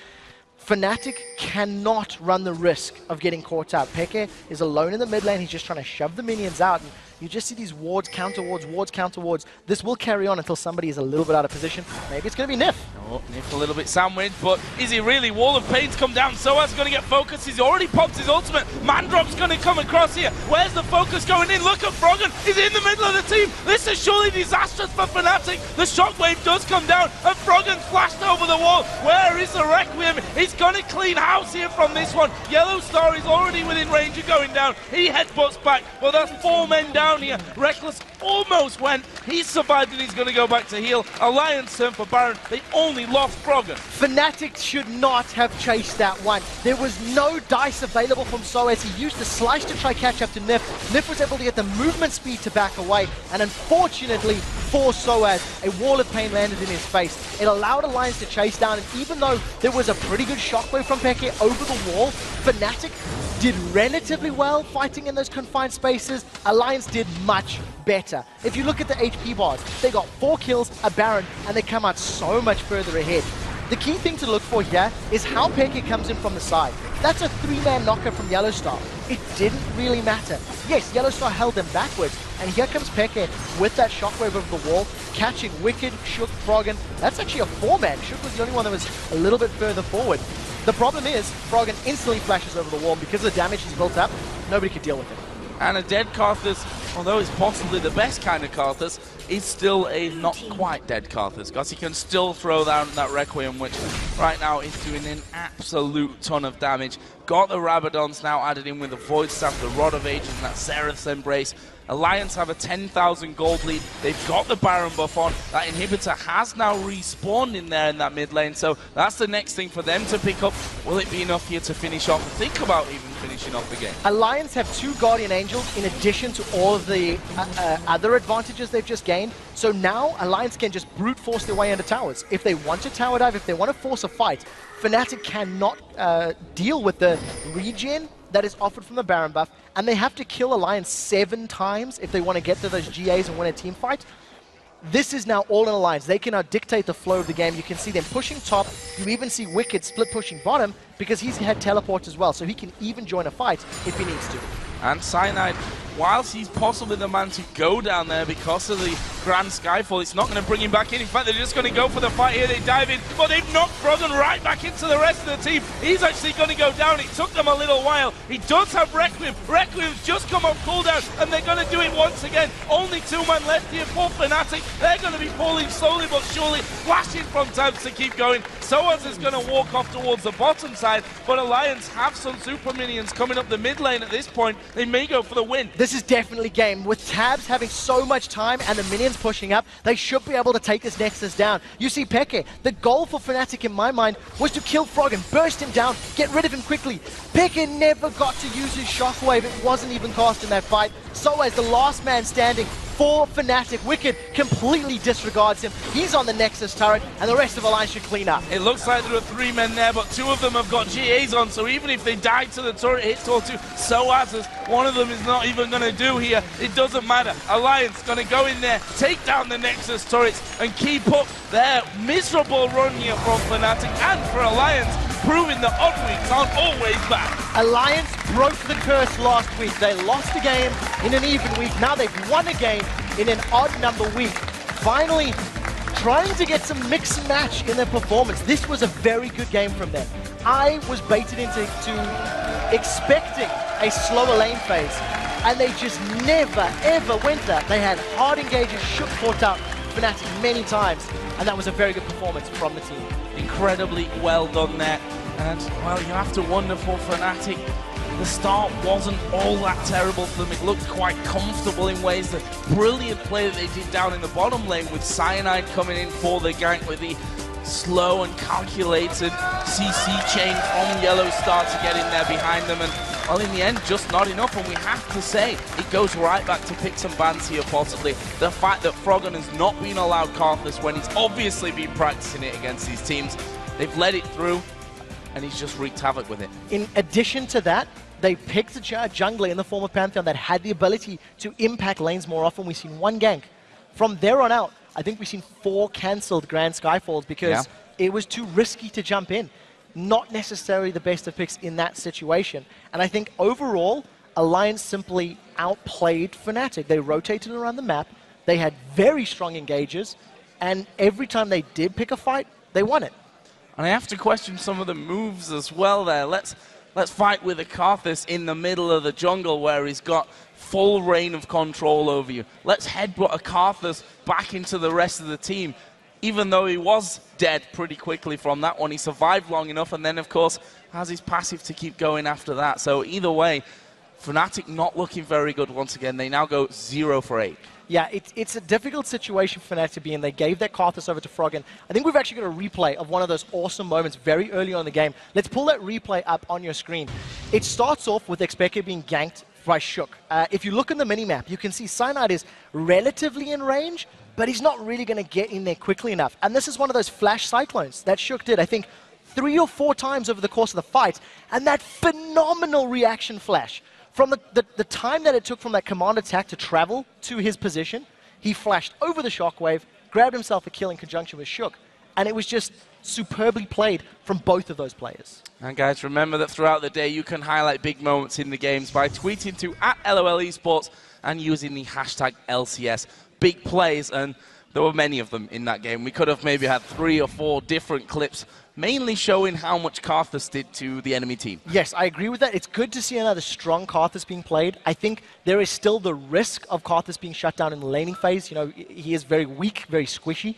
Fnatic cannot run the risk of getting caught out. Peke is alone in the mid lane. He's just trying to shove the minions out. And you just see these wards, counter wards, wards, counter wards. This will carry on until somebody is a little bit out of position. Maybe it's going to be Nif. Oh, Nif a little bit sandwiched, but is he really? Wall of Pain's come down. Soaz's going to get focused. He's already popped his ultimate. Mandrop's going to come across here. Where's the focus going in? Look at Froggen. He's in the middle of the team. This is surely disastrous for Fnatic. The shockwave does come down, and Froggen's flashed over the wall. Where is the Requiem? He's going to clean house here from this one. Yellow Star is already within range of going down. He headbutts back. Well, that's 4 men down here. Reckless almost went. He's survived, and he's going to go back to heal. Alliance turn for Baron. They only lost Froggen. Fnatic should not have chased that one. There was no dice available from Soaz. He used the slice to try catch up to Nif. Nif was able to get the movement speed to back away, and unfortunately for Soaz, a wall of pain landed in his face. It allowed Alliance to chase down, and even though there was a pretty good shockwave from Peke over the wall, Fnatic did relatively well fighting in those confined spaces. Alliance did much better. If you look at the HP bars, they got 4 kills, a Baron, and they come out so much further ahead. The key thing to look for here is how Peke comes in from the side. That's a 3-man knocker from Yellow Star. It didn't really matter. Yes, Yellow Star held them backwards, and here comes Peke with that shockwave over the wall, catching Wicked, Shook, Froggen. That's actually a 4-man. Shook was the only one that was a little bit further forward. The problem is, Froggen instantly flashes over the wall, and because of the damage he's built up, nobody could deal with it. And a dead Karthus, although it's possibly the best kind of Karthus, is still a not quite dead Karthus, because he can still throw down that Requiem, which right now is doing an absolute ton of damage. Got the Rabadons now added in with the Void Staff, the Rod of Ages, and that Zereth's Embrace. Alliance have a 10,000 gold lead. They've got the Baron buff on. That inhibitor has now respawned in there in that mid lane, so that's the next thing for them to pick up. Will it be enough here to finish off? Think about even finishing off the game. Alliance have 2 Guardian Angels in addition to all of the other advantages they've just gained. So now Alliance can just brute force their way into towers. If they want to tower dive, if they want to force a fight, Fnatic cannot deal with the regen that is offered from the Baron buff, and they have to kill Alliance 7 times if they want to get to those GAs and win a team fight. This is now all in Alliance. They can now dictate the flow of the game. You can see them pushing top. You even see Wicked split pushing bottom because he's had teleport as well, so he can even join a fight if he needs to. And Cyanide whilst he's possibly the man to go down there because of the Grand Skyfall, it's not going to bring him back in. In fact, they're just going to go for the fight here. They dive in, but they've knocked Froggen right back into the rest of the team. He's actually going to go down. It took them a little while. He does have Requiem. Requiem's just come off cooldown, and they're going to do it once again. Only 2 men left here for Fnatic. They're going to be falling slowly but surely, flashing from tabs to keep going. Soaz is going to walk off towards the bottom side, but Alliance have some super minions coming up the mid lane at this point. They may go for the win. This is definitely game. With tabs having so much time and the minions pushing up, they should be able to take this Nexus down. You see Peke, the goal for Fnatic in my mind was to kill Froggen, burst him down, get rid of him quickly. Peke never got to use his shockwave. It wasn't even cast in that fight. So as the last man standing for Fnatic, Wicked completely disregards him. He's on the Nexus turret, and the rest of Alliance should clean up. It looks like there are 3 men there, but 2 of them have got GAs on, so even if they die to the turret hits or 2, Soaz, one of them is not even going to do here. It doesn't matter. Alliance going to go in there, take down the Nexus turrets, and keep up their miserable run here from Fnatic and for Alliance, proving that odd weeks aren't always bad. Alliance broke the curse last week. They lost a game in an even week. Now they've won a game in an odd number week. Finally, trying to get some mix and match in their performance. This was a very good game from them. I was baited into expecting a slower lane phase, and they just never, ever went there. They had hard engages, shook caught out Fnatic many times, and that was a very good performance from the team. Incredibly well done there. And, well, you have to wonder for Fnatic, the start wasn't all that terrible for them. It looked quite comfortable in ways. The brilliant play that they did down in the bottom lane with Cyanide coming in for the gank with the slow and calculated CC chain from Yellow Star to get in there behind them. And, well, in the end, just not enough. And we have to say, it goes right back to picks and bans here, possibly. The fact that Froggen has not been allowed Karthus when he's obviously been practicing it against these teams. They've let it through, and he's just wreaked havoc with it. In addition to that, they picked a jungler in the form of Pantheon that had the ability to impact lanes more often. We've seen 1 gank. From there on out, I think we've seen 4 cancelled Grand Skyfalls because it was too risky to jump in. Not necessarily the best of picks in that situation. And I think overall, Alliance simply outplayed Fnatic. They rotated around the map, they had very strong engages, and every time they did pick a fight, they won it. And I have to question some of the moves as well there. Let's fight with a Karthus in the middle of the jungle where he's got full reign of control over you. Let's headbutt a Karthus back into the rest of the team. Even though he was dead pretty quickly from that one, he survived long enough and then, of course, has his passive to keep going after that. So either way, Fnatic not looking very good once again. They now go 0 for 8. Yeah, it's a difficult situation for Fnatic to be in. They gave that Karthus over to Froggen. I think we've actually got a replay of one of those awesome moments very early on in the game. Let's pull that replay up on your screen. It starts off with Xpeke being ganked by Shook. If you look in the minimap, you can see Cyanide is relatively in range, but he's not really going to get in there quickly enough. And this is one of those flash cyclones that Shook did, I think, 3 or 4 times over the course of the fight. And that phenomenal reaction flash. From the time that it took from that command attack to travel to his position, he flashed over the shockwave, grabbed himself a kill in conjunction with Shook, and it was just superbly played from both of those players. And guys, remember that throughout the day you can highlight big moments in the games by tweeting to @LOLesports and using the hashtag LCS. Big plays, and there were many of them in that game. We could have maybe had 3 or 4 different clips, mainly showing how much Karthus did to the enemy team. Yes, I agree with that. It's good to see another strong Karthus being played. I think there is still the risk of Karthus being shut down in the laning phase. You know, he is very weak, very squishy.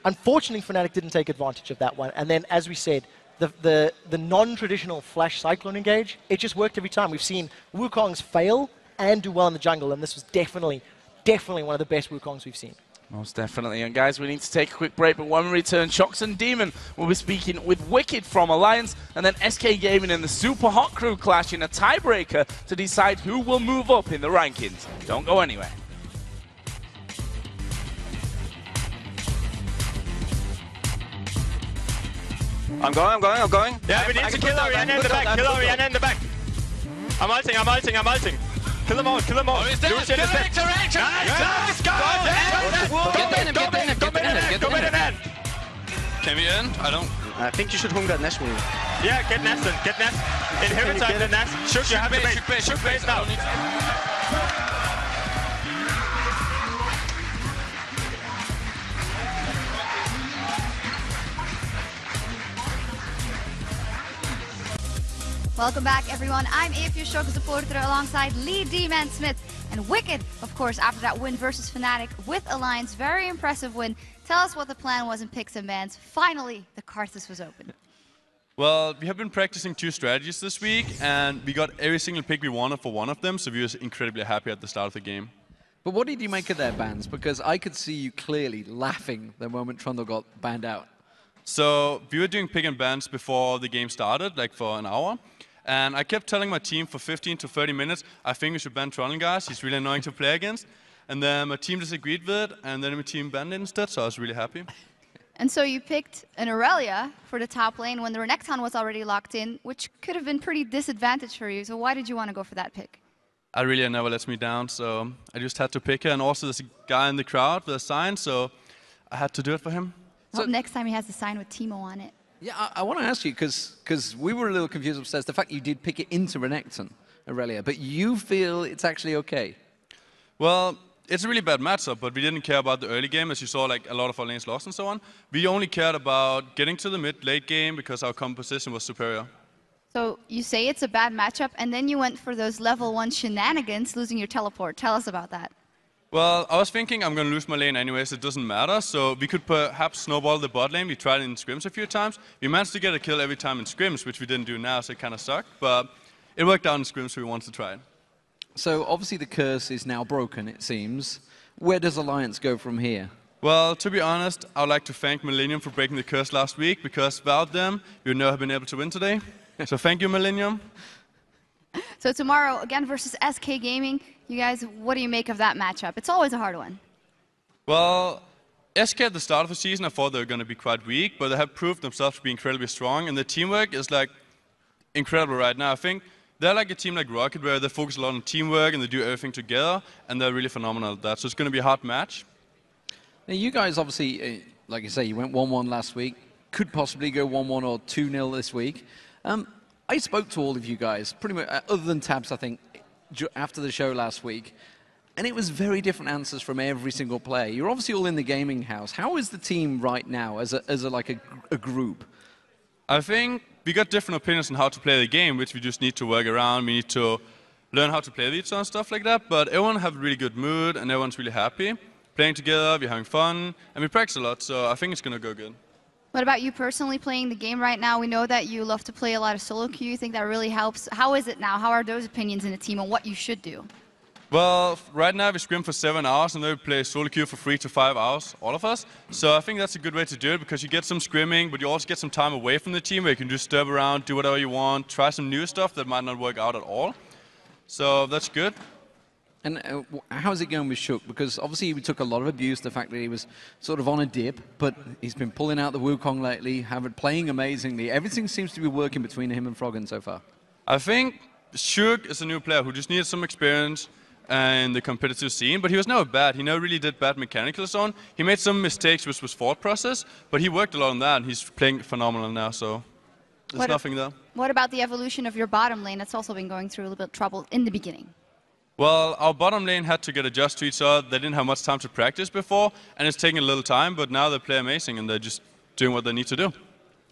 Unfortunately, Fnatic didn't take advantage of that one. And then, as we said, the non-traditional flash cyclone engage, it just worked every time. We've seen Wukongs fail and do well in the jungle, and this was definitely one of the best Wukongs we've seen. Most definitely. And guys, we need to take a quick break, but when we return, Shox and Demon will be speaking with Wicked from Alliance, and then SK Gaming and the Super Hot Crew clash in a tiebreaker to decide who will move up in the rankings. Don't go anywhere. I'm going. Yeah, we need to kill Orianna in the back, in the back. I'm ulting. Kill them all. Oh, he's dead. Lucian is dead. Nice, go in. Can we end? I think you should hung that Nash move. Yeah, get Nash then. Get Nash. Inherit time the Nash. Shook, you have to base. Shook base now. Welcome back, everyone. I'm AFU Shock supporter alongside Lee D-Man Smith and Wicked, of course, after that win versus Fnatic with Alliance. Very impressive win. Tell us what the plan was in picks and bans. Finally, the Karthus was open. Well, we have been practicing 2 strategies this week, and we got every single pick we wanted for one of them, so we were incredibly happy at the start of the game. But what did you make of their bans? Because I could see you clearly laughing the moment Trundle got banned out. So we were doing pick and bans before the game started, like for an hour. And I kept telling my team for 15 to 30 minutes, I think we should ban Trundle, guys. He's really annoying to play against. And then my team disagreed with it, and then my team banned it instead, so I was really happy. And so you picked an Aurelia for the top lane when the Renekton was already locked in, which could have been pretty disadvantaged for you. So why did you want to go for that pick? Aurelia never lets me down, so I just had to pick her. And also there's a guy in the crowd with a sign, so I had to do it for him. Well, next time he has a sign with Teemo on it. Yeah, I want to ask you, because we were a little confused upstairs, the fact you did pick it into Renekton, Aurelia, but you feel it's actually okay? Well, it's a really bad matchup, but we didn't care about the early game, as you saw, like a lot of our lanes lost and so on. We only cared about getting to the mid-late game because our composition was superior. So you say it's a bad matchup, and then you went for those level 1 shenanigans, losing your teleport. Tell us about that. Well, I was thinking I'm going to lose my lane anyways, it doesn't matter, so we could perhaps snowball the bot lane. We tried it in scrims a few times. We managed to get a kill every time in scrims, which we didn't do now, so it kind of sucked, but it worked out in scrims, so we wanted to try it. So obviously the curse is now broken, it seems. Where does Alliance go from here? Well, to be honest, I would like to thank Millennium for breaking the curse last week, because without them, we would never have been able to win today. So thank you, Millennium. So tomorrow, again versus SK Gaming, you guys, what do you make of that matchup? It's always a hard one. Well, SK at the start of the season, I thought they were going to be quite weak, but they have proved themselves to be incredibly strong, and the teamwork is like incredible right now. I think they're like a team like Rocket, where they focus a lot on teamwork and they do everything together, and they're really phenomenal at that. So it's going to be a hard match. Now you guys obviously, like I say, you went 1-1 last week, could possibly go 1-1 or 2-0 this week. I spoke to all of you guys, pretty much, other than Tabs, I think, after the show last week, and it was very different answers from every single player. You're obviously all in the gaming house. How is the team right now as a group? I think we got different opinions on how to play the game, which we just need to work around. We need to learn how to play with each other and stuff like that, but everyone have a really good mood, and everyone's really happy. Playing together, we're having fun, and we practice a lot, so I think it's going to go good. What about you personally playing the game right now? We know that you love to play a lot of solo queue. You think that really helps. How is it now? How are those opinions in the team on what you should do? Well, right now we scrim for 7 hours, and then we play solo queue for 3 to 5 hours, all of us. So I think that's a good way to do it, because you get some scrimming, but you also get some time away from the team where you can just stir around, do whatever you want, try some new stuff that might not work out at all. So that's good. And how's it going with Shook? Because obviously we took a lot of abuse, the fact that he was sort of on a dip, but he's been pulling out the Wukong lately, playing amazingly. Everything seems to be working between him and Froggen so far. I think Shook is a new player who just needed some experience in the competitive scene, but he was never bad. He never really did bad mechanicals on. He made some mistakes with his thought process, but he worked a lot on that, and he's playing phenomenal now, so there's nothing there. What about the evolution of your bottom lane? That's also been going through a little bit of trouble in the beginning. Well, our bottom lane had to get adjusted to each other. They didn't have much time to practice before, and it's taking a little time, but now they play amazing, and they're just doing what they need to do.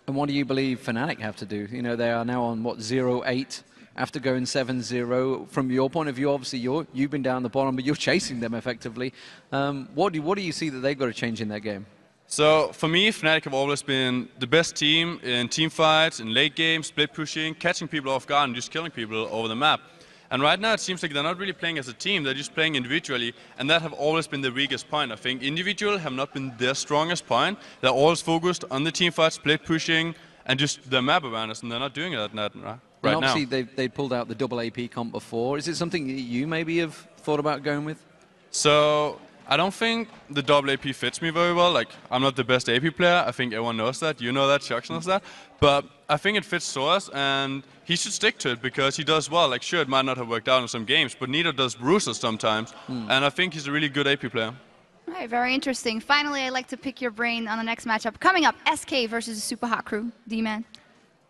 And what do you believe Fnatic have to do? You know, they are now on, what, 0-8 after going 7-0. From your point of view, obviously, you've been down the bottom, but you're chasing them effectively. What do you see that they've got to change in their game? So, for me, Fnatic have always been the best team in team fights, in late games, split pushing, catching people off guard, and just killing people over the map. And right now it seems like they're not really playing as a team, they're just playing individually, and that have always been the weakest point. I think individual have not been their strongest point. They're always focused on the team fight, split pushing, and just the map awareness, and they're not doing it right now. And obviously they pulled out the double AP comp before. Is it something that you maybe have thought about going with? So, I don't think the double AP fits me very well. Like, I'm not the best AP player. I think everyone knows that. You know that, Chuck knows that. But I think it fits Soaz, and he should stick to it because he does well. Like, sure, it might not have worked out in some games, but neither does Bruiser sometimes. And I think he's a really good AP player. All right, very interesting. Finally, I'd like to pick your brain on the next matchup. Coming up, SK versus the Super Hot Crew. D-Man.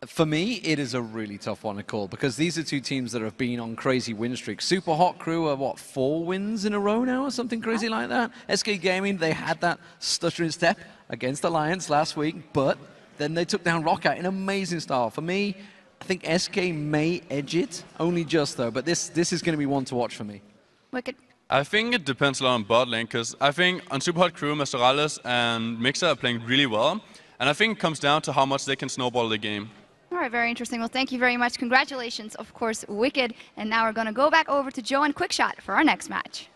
For me, it is a really tough one to call because these are two teams that have been on crazy win streaks. Super Hot Crew are, what, 4 wins in a row now or something crazy like that? SK Gaming, they had that stuttering step against Alliance last week, but then they took down Roccat in amazing style. For me, I think SK may edge it, only just though, but this is going to be one to watch for me. Wicked. I think it depends a lot on bot lane, because I think on Superhot Crew, Masterales and Mixer are playing really well, and I think it comes down to how much they can snowball the game. All right, very interesting. Well, thank you very much. Congratulations, of course, Wicked. And now we're going to go back over to Joe and Quickshot for our next match.